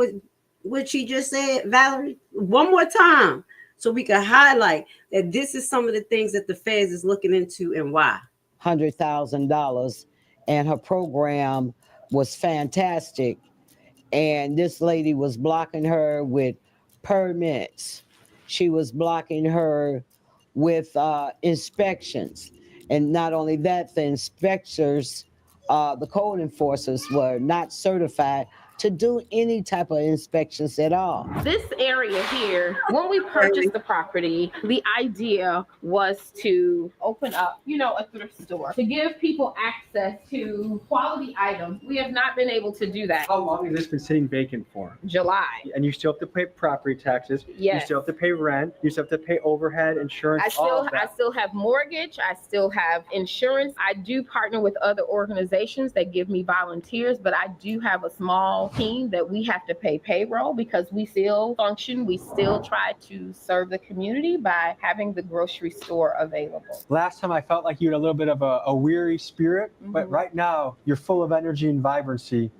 S7: what she just said, Valerie? One more time, so we can highlight that this is some of the things that the feds is looking into and why.
S14: $100,000, and her program was fantastic. And this lady was blocking her with permits. She was blocking her with inspections. And not only that, the inspectors, the code enforcers were not certified to do any type of inspections at all.
S2: This area here, when we purchased the property, the idea was to open up, you know, a thrift store to give people access to quality items. We have not been able to do that.
S10: How long has this been sitting vacant for?
S2: July.
S10: And you still have to pay property taxes.
S2: Yes.
S10: You still have to pay rent. You still have to pay overhead, insurance,
S2: I
S10: all of that.
S2: still have mortgage. I still have insurance. I do partner with other organizations that give me volunteers, but I do have a small team that we have to pay payroll because we still function. We still try to serve the community by having the grocery store available.
S10: Last time I felt like you had a little bit of a weary spirit, but right now you're full of energy and vibrancy.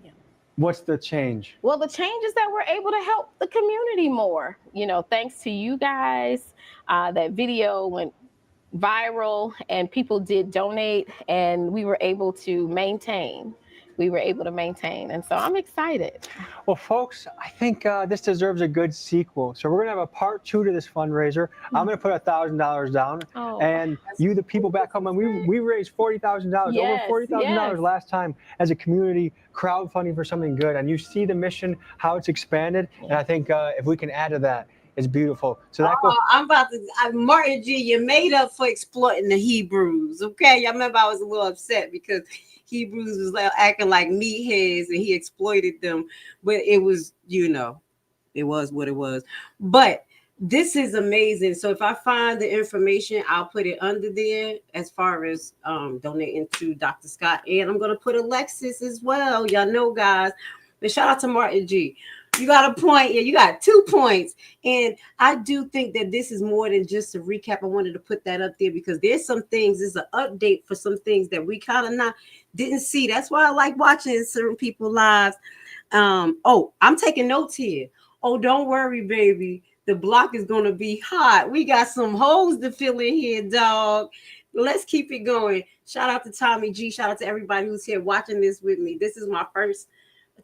S10: What's the change?
S2: Well, the change is that we're able to help the community more. You know, thanks to you guys, that video went viral and people did donate and we were able to maintain. And so I'm excited.
S10: Well, folks, I think this deserves a good sequel. So we're going to have a part 2 to this fundraiser. I'm going to put $1,000 down. And you, the people back home, and we raised $40,000,
S2: Yes,
S10: over $40,000 last time as a community crowdfunding for something good. And you see the mission, how it's expanded. And I think if we can add to that, it's beautiful. So that goes.
S7: I'm about to, Martin G, you made up for exploiting the Hebrews. Okay. Y'all remember I was a little upset because Hebrews was like acting like meatheads and he exploited them, but it was, you know, it was what it was. But this is amazing. So if I find the information, I'll put it under there as far as donating to Dr. Scott. And I'm going to put Alexis as well. Y'all know, guys. But shout out to Martin G. You got a point. Yeah, you got 2 points. And I do think that this is more than just a recap. I wanted to put that up there because there's some things, there's an update for some things that we kind of didn't see. That's why I like watching certain people's lives. Oh, I'm taking notes here. Oh, don't worry, baby. The block is going to be hot. We got some holes to fill in here, dog. Let's keep it going. Shout out to Tommy G. Shout out to everybody who's here watching this with me. This is my first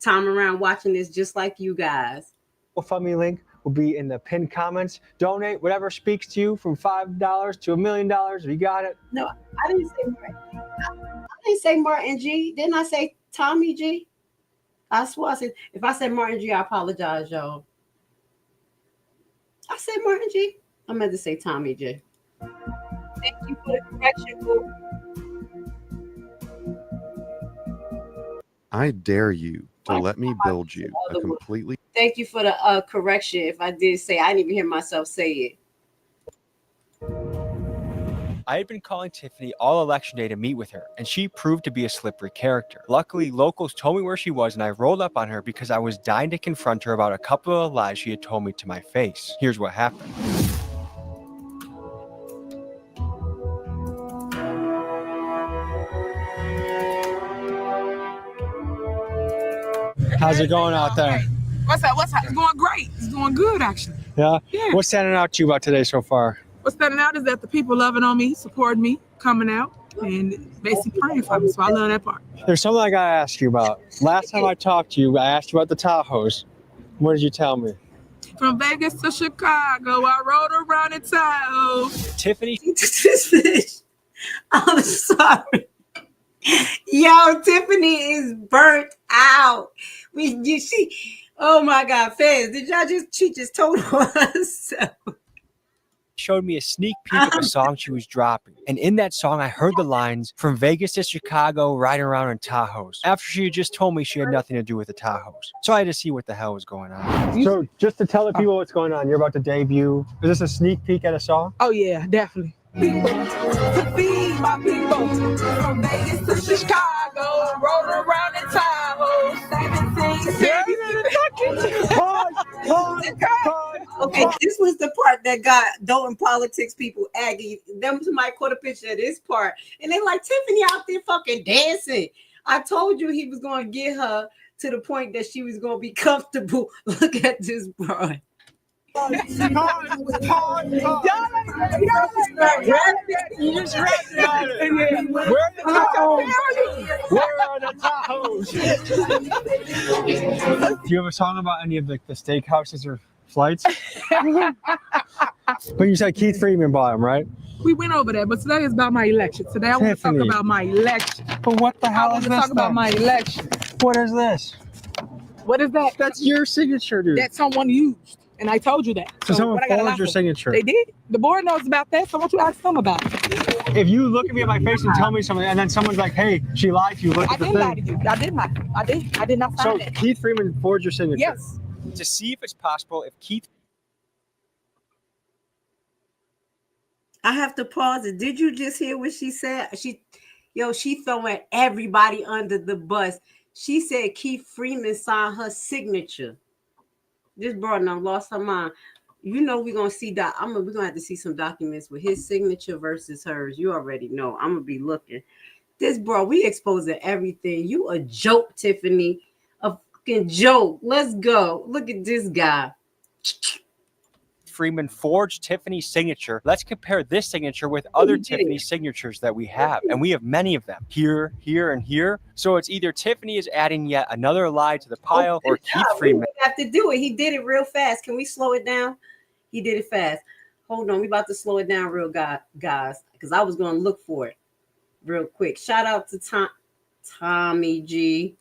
S7: time around watching this just like you guys.
S10: GoFundMe link will be in the pinned comments. Donate whatever speaks to you from $5 to $1 million. You got it.
S7: No, I didn't say Martin G. Didn't I say Tommy G? I swear I said, if I said Martin G, I apologize, y'all. I said Martin G. I meant to say Tommy G. Thank you for the correction, boo.
S12: I dare you to let me build you a completely.
S7: Thank you for the correction. If I did say, I didn't even hear myself say it.
S26: I had been calling Tiffany all election day to meet with her, and she proved to be a slippery character. Luckily, locals told me where she was, and I rolled up on her because I was dying to confront her about a couple of lies she had told me to my face. Here's what happened. How's it going out there?
S6: What's up? It's going great. It's going good, actually.
S26: Yeah?
S6: Yeah.
S26: What's standing out to you about today so far?
S6: What's standing out is that the people loving on me, supporting me, coming out, and basically praying for me. So I love that part.
S26: There's something I gotta ask you about. Last time I talked to you, I asked you about the Tahoes. What did you tell me?
S6: From Vegas to Chicago, I rode around in Tahoe.
S26: Tiffany.
S7: I'm sorry. Yo, Tiffany is burnt out. You see, oh my God, Fez, she just told us.
S26: Showed me a sneak peek of a song she was dropping. And in that song, I heard the lines, from Vegas to Chicago, riding around in Tahoes. After she had just told me she had nothing to do with the Tahoes. So I had to see what the hell was going on. So just to tell the people what's going on, you're about to debut. Is this a sneak peek at a song?
S6: Oh yeah, definitely. People, to feed my people, from Vegas to Chicago, rolling around in Tahoe, 17.
S7: Okay, this was the part that got Dolton politics people aggy. Them somebody caught a picture of this part, and they like Tiffany out there fucking dancing. I told you he was gonna get her to the point that she was gonna be comfortable. Look at this broad.
S26: You just rapped about it. Where are the Tahoes? Where are the Tahoes? Do you have a song about any of the steakhouses or flights? But you said Keith Freeman bought them, right?
S6: We went over that, but today is about my election. Today I want to talk about my election.
S26: But what the hell is this?
S6: I want to talk about my election.
S26: What is this?
S6: What is that?
S26: That's your signature, dude.
S6: That someone used. And I told you that.
S26: So someone forged your signature.
S6: They did. The board knows about that, so why don't you ask them about it?
S26: If you look at me in my face and tell me something, and then someone's like, hey, she lied to you, look at the thing.
S6: I didn't lie to you. I did not. I did not sign that.
S26: So Keith Freeman forged your signature?
S6: Yes.
S26: To see if it's possible, if Keith...
S7: I have to pause it. Did you just hear what she said? She throwing everybody under the bus. She said Keith Freeman signed her signature. This broad now lost her mind. You know we're gonna see that. We're gonna have to see some documents with his signature versus hers. You already know. I'm gonna be looking. This bro, we exposing everything. You a joke, Tiffany. A fucking joke. Let's go. Look at this guy.
S26: Freeman forged Tiffany's signature. Let's compare this signature with other Tiffany signatures that we have. And we have many of them. Here, here, and here. So it's either Tiffany is adding yet another lie to the pile or Keith Freeman.
S7: We have to do it. He did it real fast. Can we slow it down? He did it fast. Hold on. We about to slow it down real guys. Because I was going to look for it real quick. Shout out to Tommy G.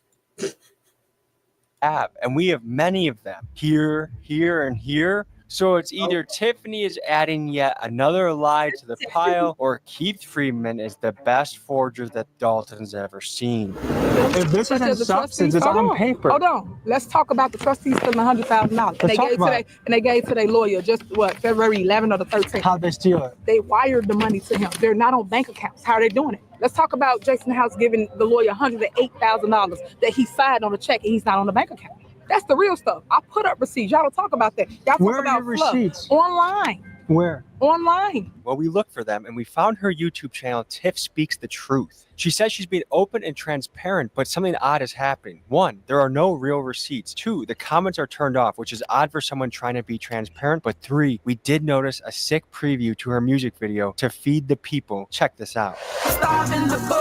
S26: And we have many of them. Here, here, and here. So it's either Tiffany is adding yet another lie to the pile or Keith Freeman is the best forger that Dolton's ever seen. If this isn't substance, it's on paper.
S6: Hold on. Let's talk about the trustees stealing $100,000. They gave to their lawyer just February 11th or the 13th.
S26: How'd they steal it?
S6: They wired the money to him. They're not on bank accounts. How are they doing it? Let's talk about Jason House giving the lawyer $108,000 that he signed on a check and he's not on the bank account. That's the real stuff. I put up receipts. Y'all don't talk about that. Y'all talk about
S26: receipts?
S6: Online.
S26: Where?
S6: Online.
S26: Well, we looked for them and we found her YouTube channel, Tiff Speaks the Truth. She says she's being open and transparent, but something odd is happening. 1, there are no real receipts. 2, the comments are turned off, which is odd for someone trying to be transparent. But 3, we did notice a sick preview to her music video, To Feed the People. Check this out.
S6: Starving the boy,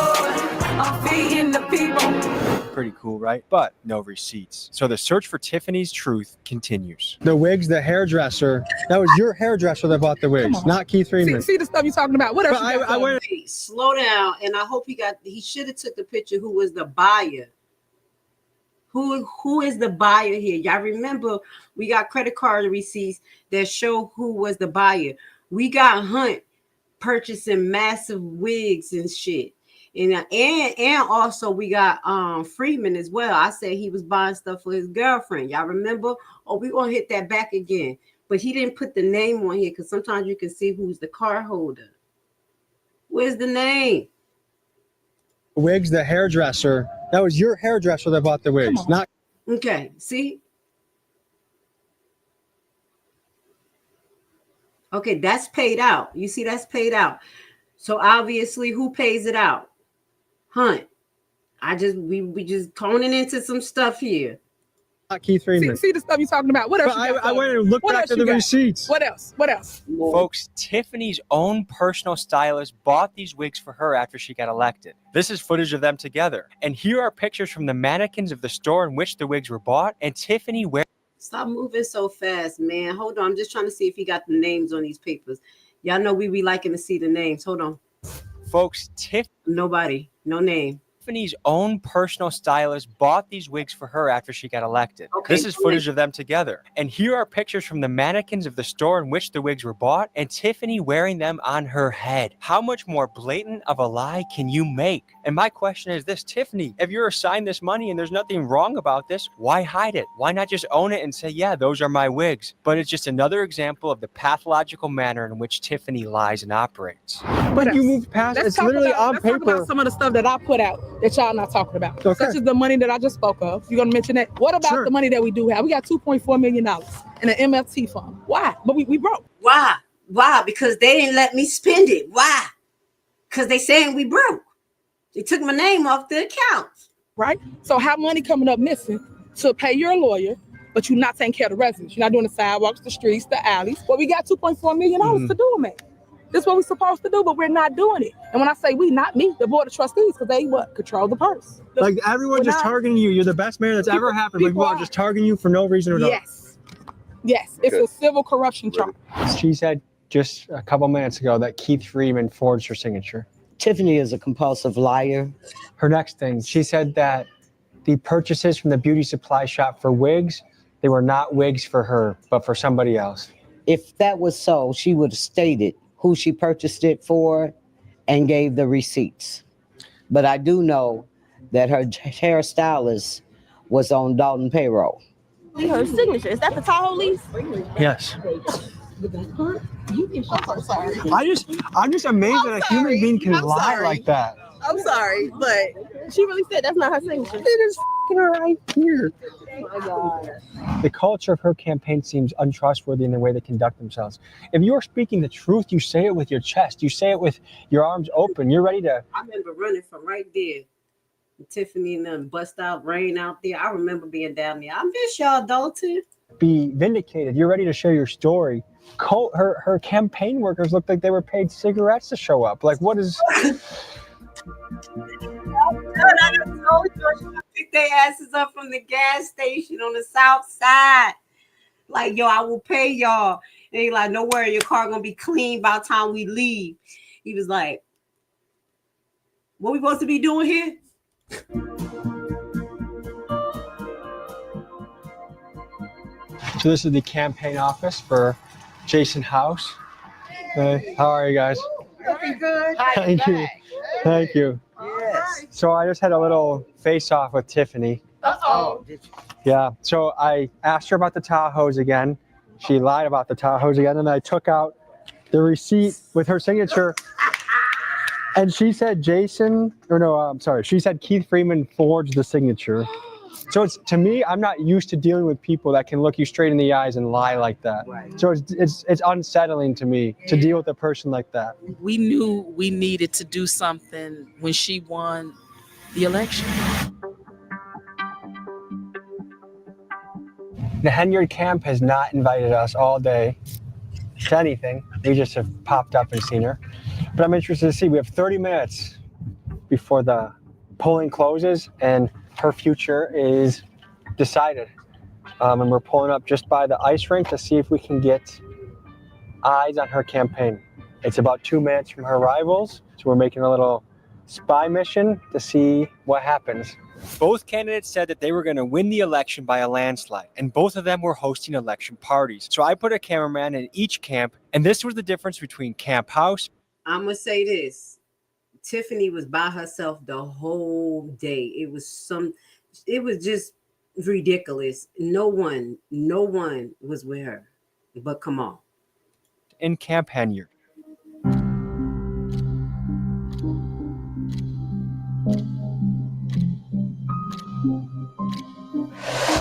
S6: I'm feeding the people.
S26: Pretty cool, right? But no receipts. So the search for Tiffany's truth continues. The wigs, the hairdresser. That was your hairdresser that bought the wigs, not Keith Freeman.
S6: See the stuff you're talking about. What else?
S26: I went.
S7: Slow down, and I hope he should have took the picture. Who was the buyer? Who is the buyer here? Y'all remember we got credit card receipts that show who was the buyer. We got Hunt purchasing massive wigs and shit. And also we got Freeman as well. I said he was buying stuff for his girlfriend. Y'all remember? Oh, we gonna hit that back again. But he didn't put the name on here because sometimes you can see who's the card holder. Where's the name?
S10: Wigs, the hairdresser. That was your hairdresser that bought the wigs, not.
S7: Okay, see? Okay, that's paid out. You see, that's paid out. So obviously, who pays it out? Hunt. We just coning into some stuff here.
S10: Not Keith Freeman.
S6: See the stuff you're talking about. What else?
S10: I went and looked back at the receipts.
S6: What else? What else?
S26: Folks, Tiffany's own personal stylist bought these wigs for her after she got elected. This is footage of them together. And here are pictures from the mannequins of the store in which the wigs were bought, and Tiffany wearing.
S7: Stop moving so fast, man. Hold on. I'm just trying to see if he got the names on these papers. Y'all know we be liking to see the names. Hold on.
S26: Folks,
S7: Nobody. No name.
S26: Tiffany's own personal stylist bought these wigs for her after she got elected.
S7: Okay,
S26: This is footage of them together. And here are pictures from the mannequins of the store in which the wigs were bought, and Tiffany wearing them on her head. How much more blatant of a lie can you make? And my question is this, Tiffany, if you're assigned this money and there's nothing wrong about this, why hide it? Why not just own it and say, yeah, those are my wigs? But it's just another example of the pathological manner in which Tiffany lies and operates.
S10: But you moved past, it's literally on paper.
S6: Let's talk about some of the stuff that I put out that y'all not talking about.
S10: Okay.
S6: Such as the money that I just spoke of. You're gonna mention that. What about the money that we do have? We got $2.4 million in an MFT fund. Why? But we broke.
S7: Why? Why? Because they didn't let me spend it. Why? Because they saying we broke. They took my name off the account.
S6: Right? So how money coming up missing to pay your lawyer, but you're not taking care of the residents. You're not doing the sidewalks, the streets, the alleys. Well, we got $2.4 million to do them at. This is what we're supposed to do, but we're not doing it. And when I say we, not me, the board of trustees, because they control the purse.
S10: Like everyone's just targeting you. You're the best mayor that's ever happened. Like, people are just targeting you for no reason at all.
S6: Yes, it's a civil corruption charge.
S10: She said just a couple minutes ago that Keith Freeman forged her signature.
S14: Tiffany is a compulsive liar.
S10: Her next thing, she said that the purchases from the beauty supply shop for wigs, they were not wigs for her, but for somebody else.
S14: If that was so, she would have stated who she purchased it for and gave the receipts. But I do know that her hairstylist was on Dolton payroll.
S2: Her signature. Is that the Tahoe lease?
S10: Yes.
S2: I'm sorry.
S10: I'm just amazed that a human being can lie like that.
S2: I'm sorry, but she really said that's not her signature.
S10: It is right here.
S2: Oh my God.
S10: The culture of her campaign seems untrustworthy in the way they conduct themselves. If you are speaking the truth, you say it with your chest. You say it with your arms open. You're ready to.
S7: I remember running from right there. Tiffany and them bust out rain out there. I remember being down there. I miss y'all, Dolton.
S10: Be vindicated. You're ready to share your story. Her campaign workers looked like they were paid cigarettes to show up. Like, what is?
S7: I told you I pick their asses up from the gas station on the south side. Like, yo, I will pay y'all. And he like, no worry, your car gonna be clean by the time we leave. He was like, what we supposed to be doing here?
S10: So this is the campaign office for Jason House. Hey, how are you guys?
S7: Looking good.
S10: Thank you. Thank you.
S7: Yes.
S10: So I just had a little face-off with Tiffany.
S7: Uh-oh.
S10: Yeah. So I asked her about the Tahoes again. She lied about the Tahoes again, and I took out the receipt with her signature. And she said she said Keith Freeman forged the signature. So it's, to me, I'm not used to dealing with people that can look you straight in the eyes and lie like that. Right. So it's unsettling to me to deal with a person like that.
S3: We knew we needed to do something when she won the election.
S10: The Henyard camp has not invited us all day to anything. We just have popped up and seen her. But I'm interested to see. We have 30 minutes before the polling closes, and her future is decided. And we're pulling up just by the ice rink to see if we can get eyes on her campaign. It's about 2 minutes from her rivals, so we're making a little spy mission to see what happens.
S26: Both candidates said that they were going to win the election by a landslide, and both of them were hosting election parties. So I put a cameraman in each camp, and this was the difference between Camp House.
S7: I'm going to say this. Tiffany was by herself the whole day. It was just ridiculous. No one was with her. But come on.
S26: In Camp Henyard.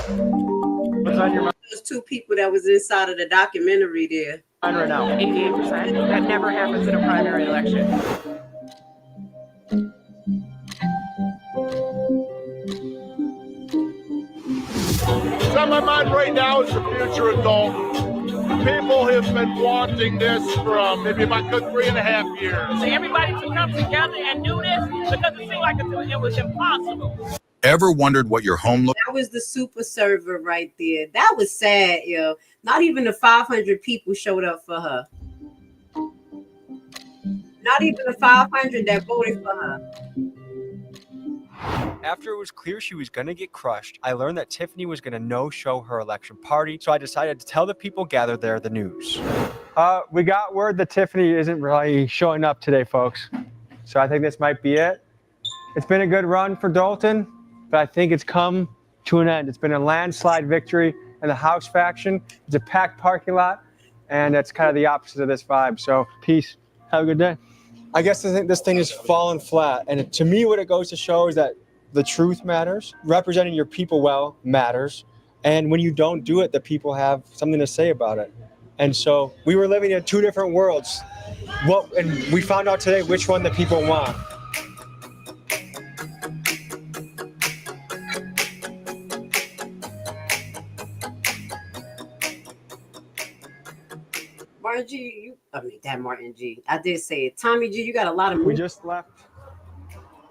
S10: What's on your mind
S7: Those two people that was inside of the documentary there.
S10: right now?
S1: 88%. That never happens in a primary election.
S5: What's on my mind right now is the future of Dolton. People have been wanting this from maybe about 3.5 years.
S1: So everybody to come together and do this because it seemed like it was impossible.
S13: Ever wondered what your home looked
S7: That was the super server right there. That was sad, yo. Not even the 500 people showed up for her. Not even the 500 that voted for her.
S26: After it was clear she was going to get crushed, I learned that Tiffany was going to no-show her election party, so I decided to tell the people gathered there the news. We got word that Tiffany isn't really showing up today, folks. So I think this might be it. It's been a good run for Dolton, but I think it's come to an end. It's been a landslide victory in the House faction. It's a packed parking lot, and that's kind of the opposite of this vibe. So peace. Have a good day. I guess this thing is falling flat. And to me, what it goes to show is that the truth matters. Representing your people well matters. And when you don't do it, the people have something to say about it. And so we were living in two different worlds. And we found out today which one the people want.
S7: Martin G, Martin G. I did say it. Tommy G, you got a lot of.
S26: We just left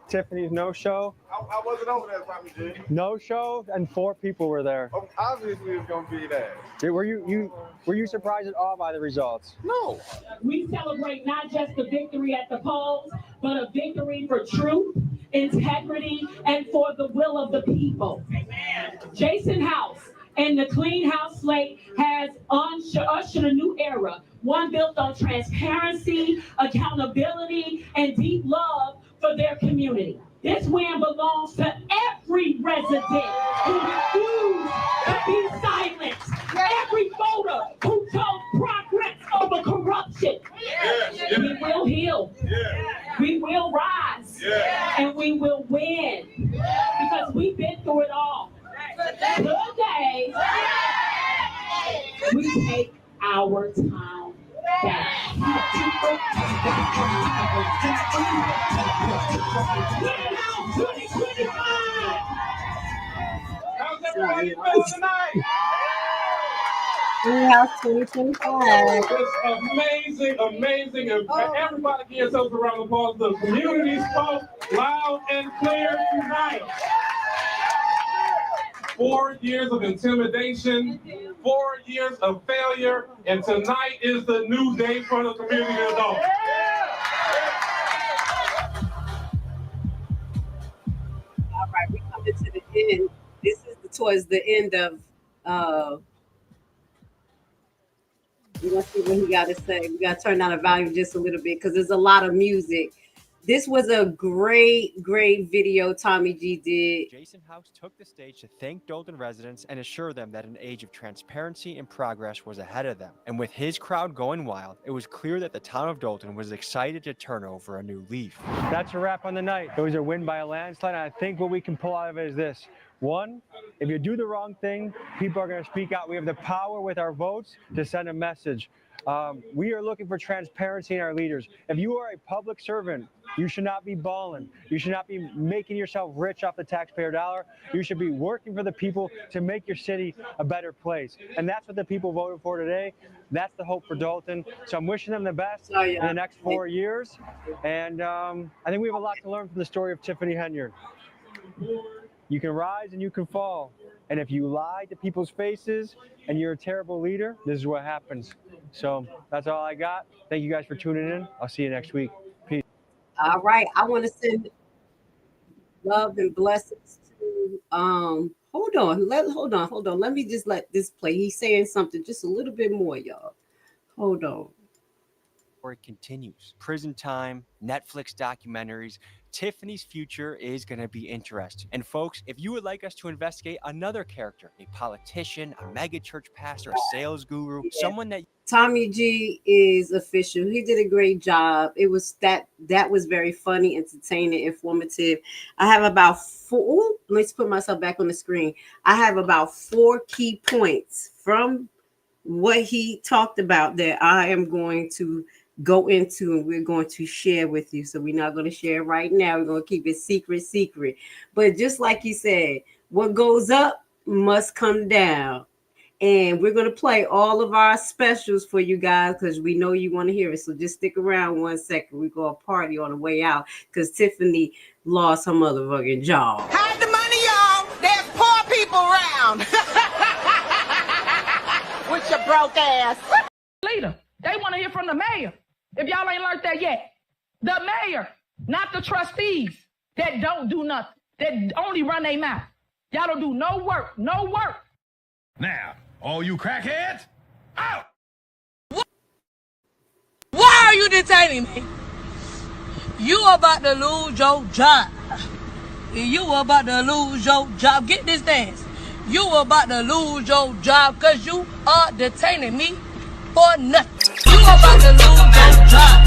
S26: Tiffany's no-show.
S5: I wasn't over there, Tommy G.
S26: No-show, and 4 people were there.
S5: Obviously, it's gonna be that.
S26: Were you surprised at all by the results?
S5: No.
S17: We celebrate not just the victory at the polls, but a victory for truth, integrity, and for the will of the people. Amen. Jason House and the Clean House slate has ushered a new era, one built on transparency, accountability, and deep love for their community. This win belongs to every resident who refused to be silent, every voter who chose progress over corruption. We will heal, we will rise, and we will win because we've been through it all. Today, we take our time back.
S5: How's everybody feeling tonight?
S7: House 2025.
S5: It's amazing. And everybody give yourselves a round of applause. The community spoke loud and clear tonight. 4 years of intimidation, 4 years of failure, and tonight is the new day for the community adults.
S7: All right, we're coming to the end. This is towards the end of we're gonna see what he got to say. We gotta turn down the volume just a little bit because there's a lot of music. This was a great video Tommy G did.
S26: Jason House took the stage to thank Dolton residents and assure them that an age of transparency and progress was ahead of them. And with his crowd going wild, it was clear that the town of Dolton was excited to turn over a new leaf. That's a wrap on the night. It was a win by a landslide, and I think what we can pull out of it is this. One, if you do the wrong thing, people are going to speak out. We have the power with our votes to send a message. We are looking for transparency in our leaders. If you are a public servant, you should not be balling. You should not be making yourself rich off the taxpayer dollar. You should be working for the people to make your city a better place. And that's what the people voted for today. That's the hope for Dolton. So I'm wishing them the best in the next 4 years. And I think we have a lot to learn from the story of Tiffany Henyard. You can rise and you can fall. And if you lie to people's faces and you're a terrible leader, this is what happens. So that's all I got. Thank you guys for tuning in. I'll see you next week. Peace.
S7: All right. I want to send love and blessings to hold on. Let me just let this play. He's saying something just a little bit more, y'all. Hold on.
S26: It continues. Prison time, Netflix documentaries. Tiffany's future is going to be interesting. And folks, if you would like us to investigate another character, a politician, a mega church pastor, a sales guru, someone that
S7: Tommy G is official. He did a great job. It was that was very funny, entertaining, informative. I have about let's put myself back on the screen. I have about 4 key points from what he talked about that I am going to go into and we're going to share with you. So we're not going to share right now. We're going to keep it secret. But just like he said, what goes up must come down. And we're going to play all of our specials for you guys because we know you want to hear it. So just stick around 1 second. We're going to party on the way out because Tiffany lost her motherfucking job.
S18: Hide the money, y'all. There's poor people around. With your broke ass.
S17: Leader, they want to hear from the mayor. If y'all ain't learned that yet. The mayor, not the trustees that don't do nothing, that only run their mouth. Y'all don't do no work.
S20: Now, all you crackheads, out!
S18: Why are you detaining me? You about to lose your job. You about to lose your job. Get this dance. You about to lose your job because you are detaining me for nothing. You about to lose your job.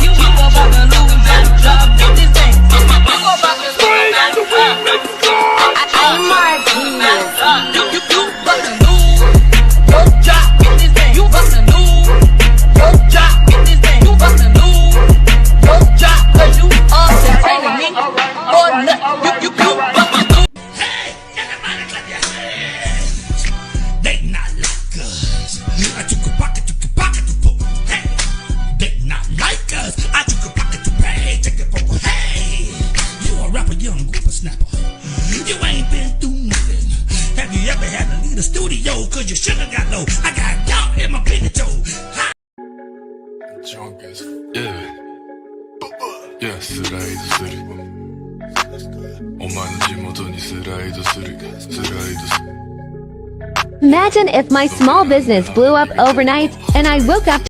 S18: You about to lose your job. Get this dance. You about to lose your job. I'm Martinez. You about to lose your job. Get this dance. You about to lose your job. Get this dance. You about to lose your job because you are detaining me for nothing. You about to lose.
S20: Hey, everybody clap your hands. They not like us. I took a pocket to pull. Hey, they not like us. I took a pocket to pay. Take it for hey. You a rapper, young whippersnapper. You ain't been through nothing. Have you ever had to leave the studio? Cause you should have got low. I got doubt in my pinky toe.
S21: Drunk as yeah, スライドするお前の地元にスライドする
S22: Imagine if my small business blew up overnight and I woke up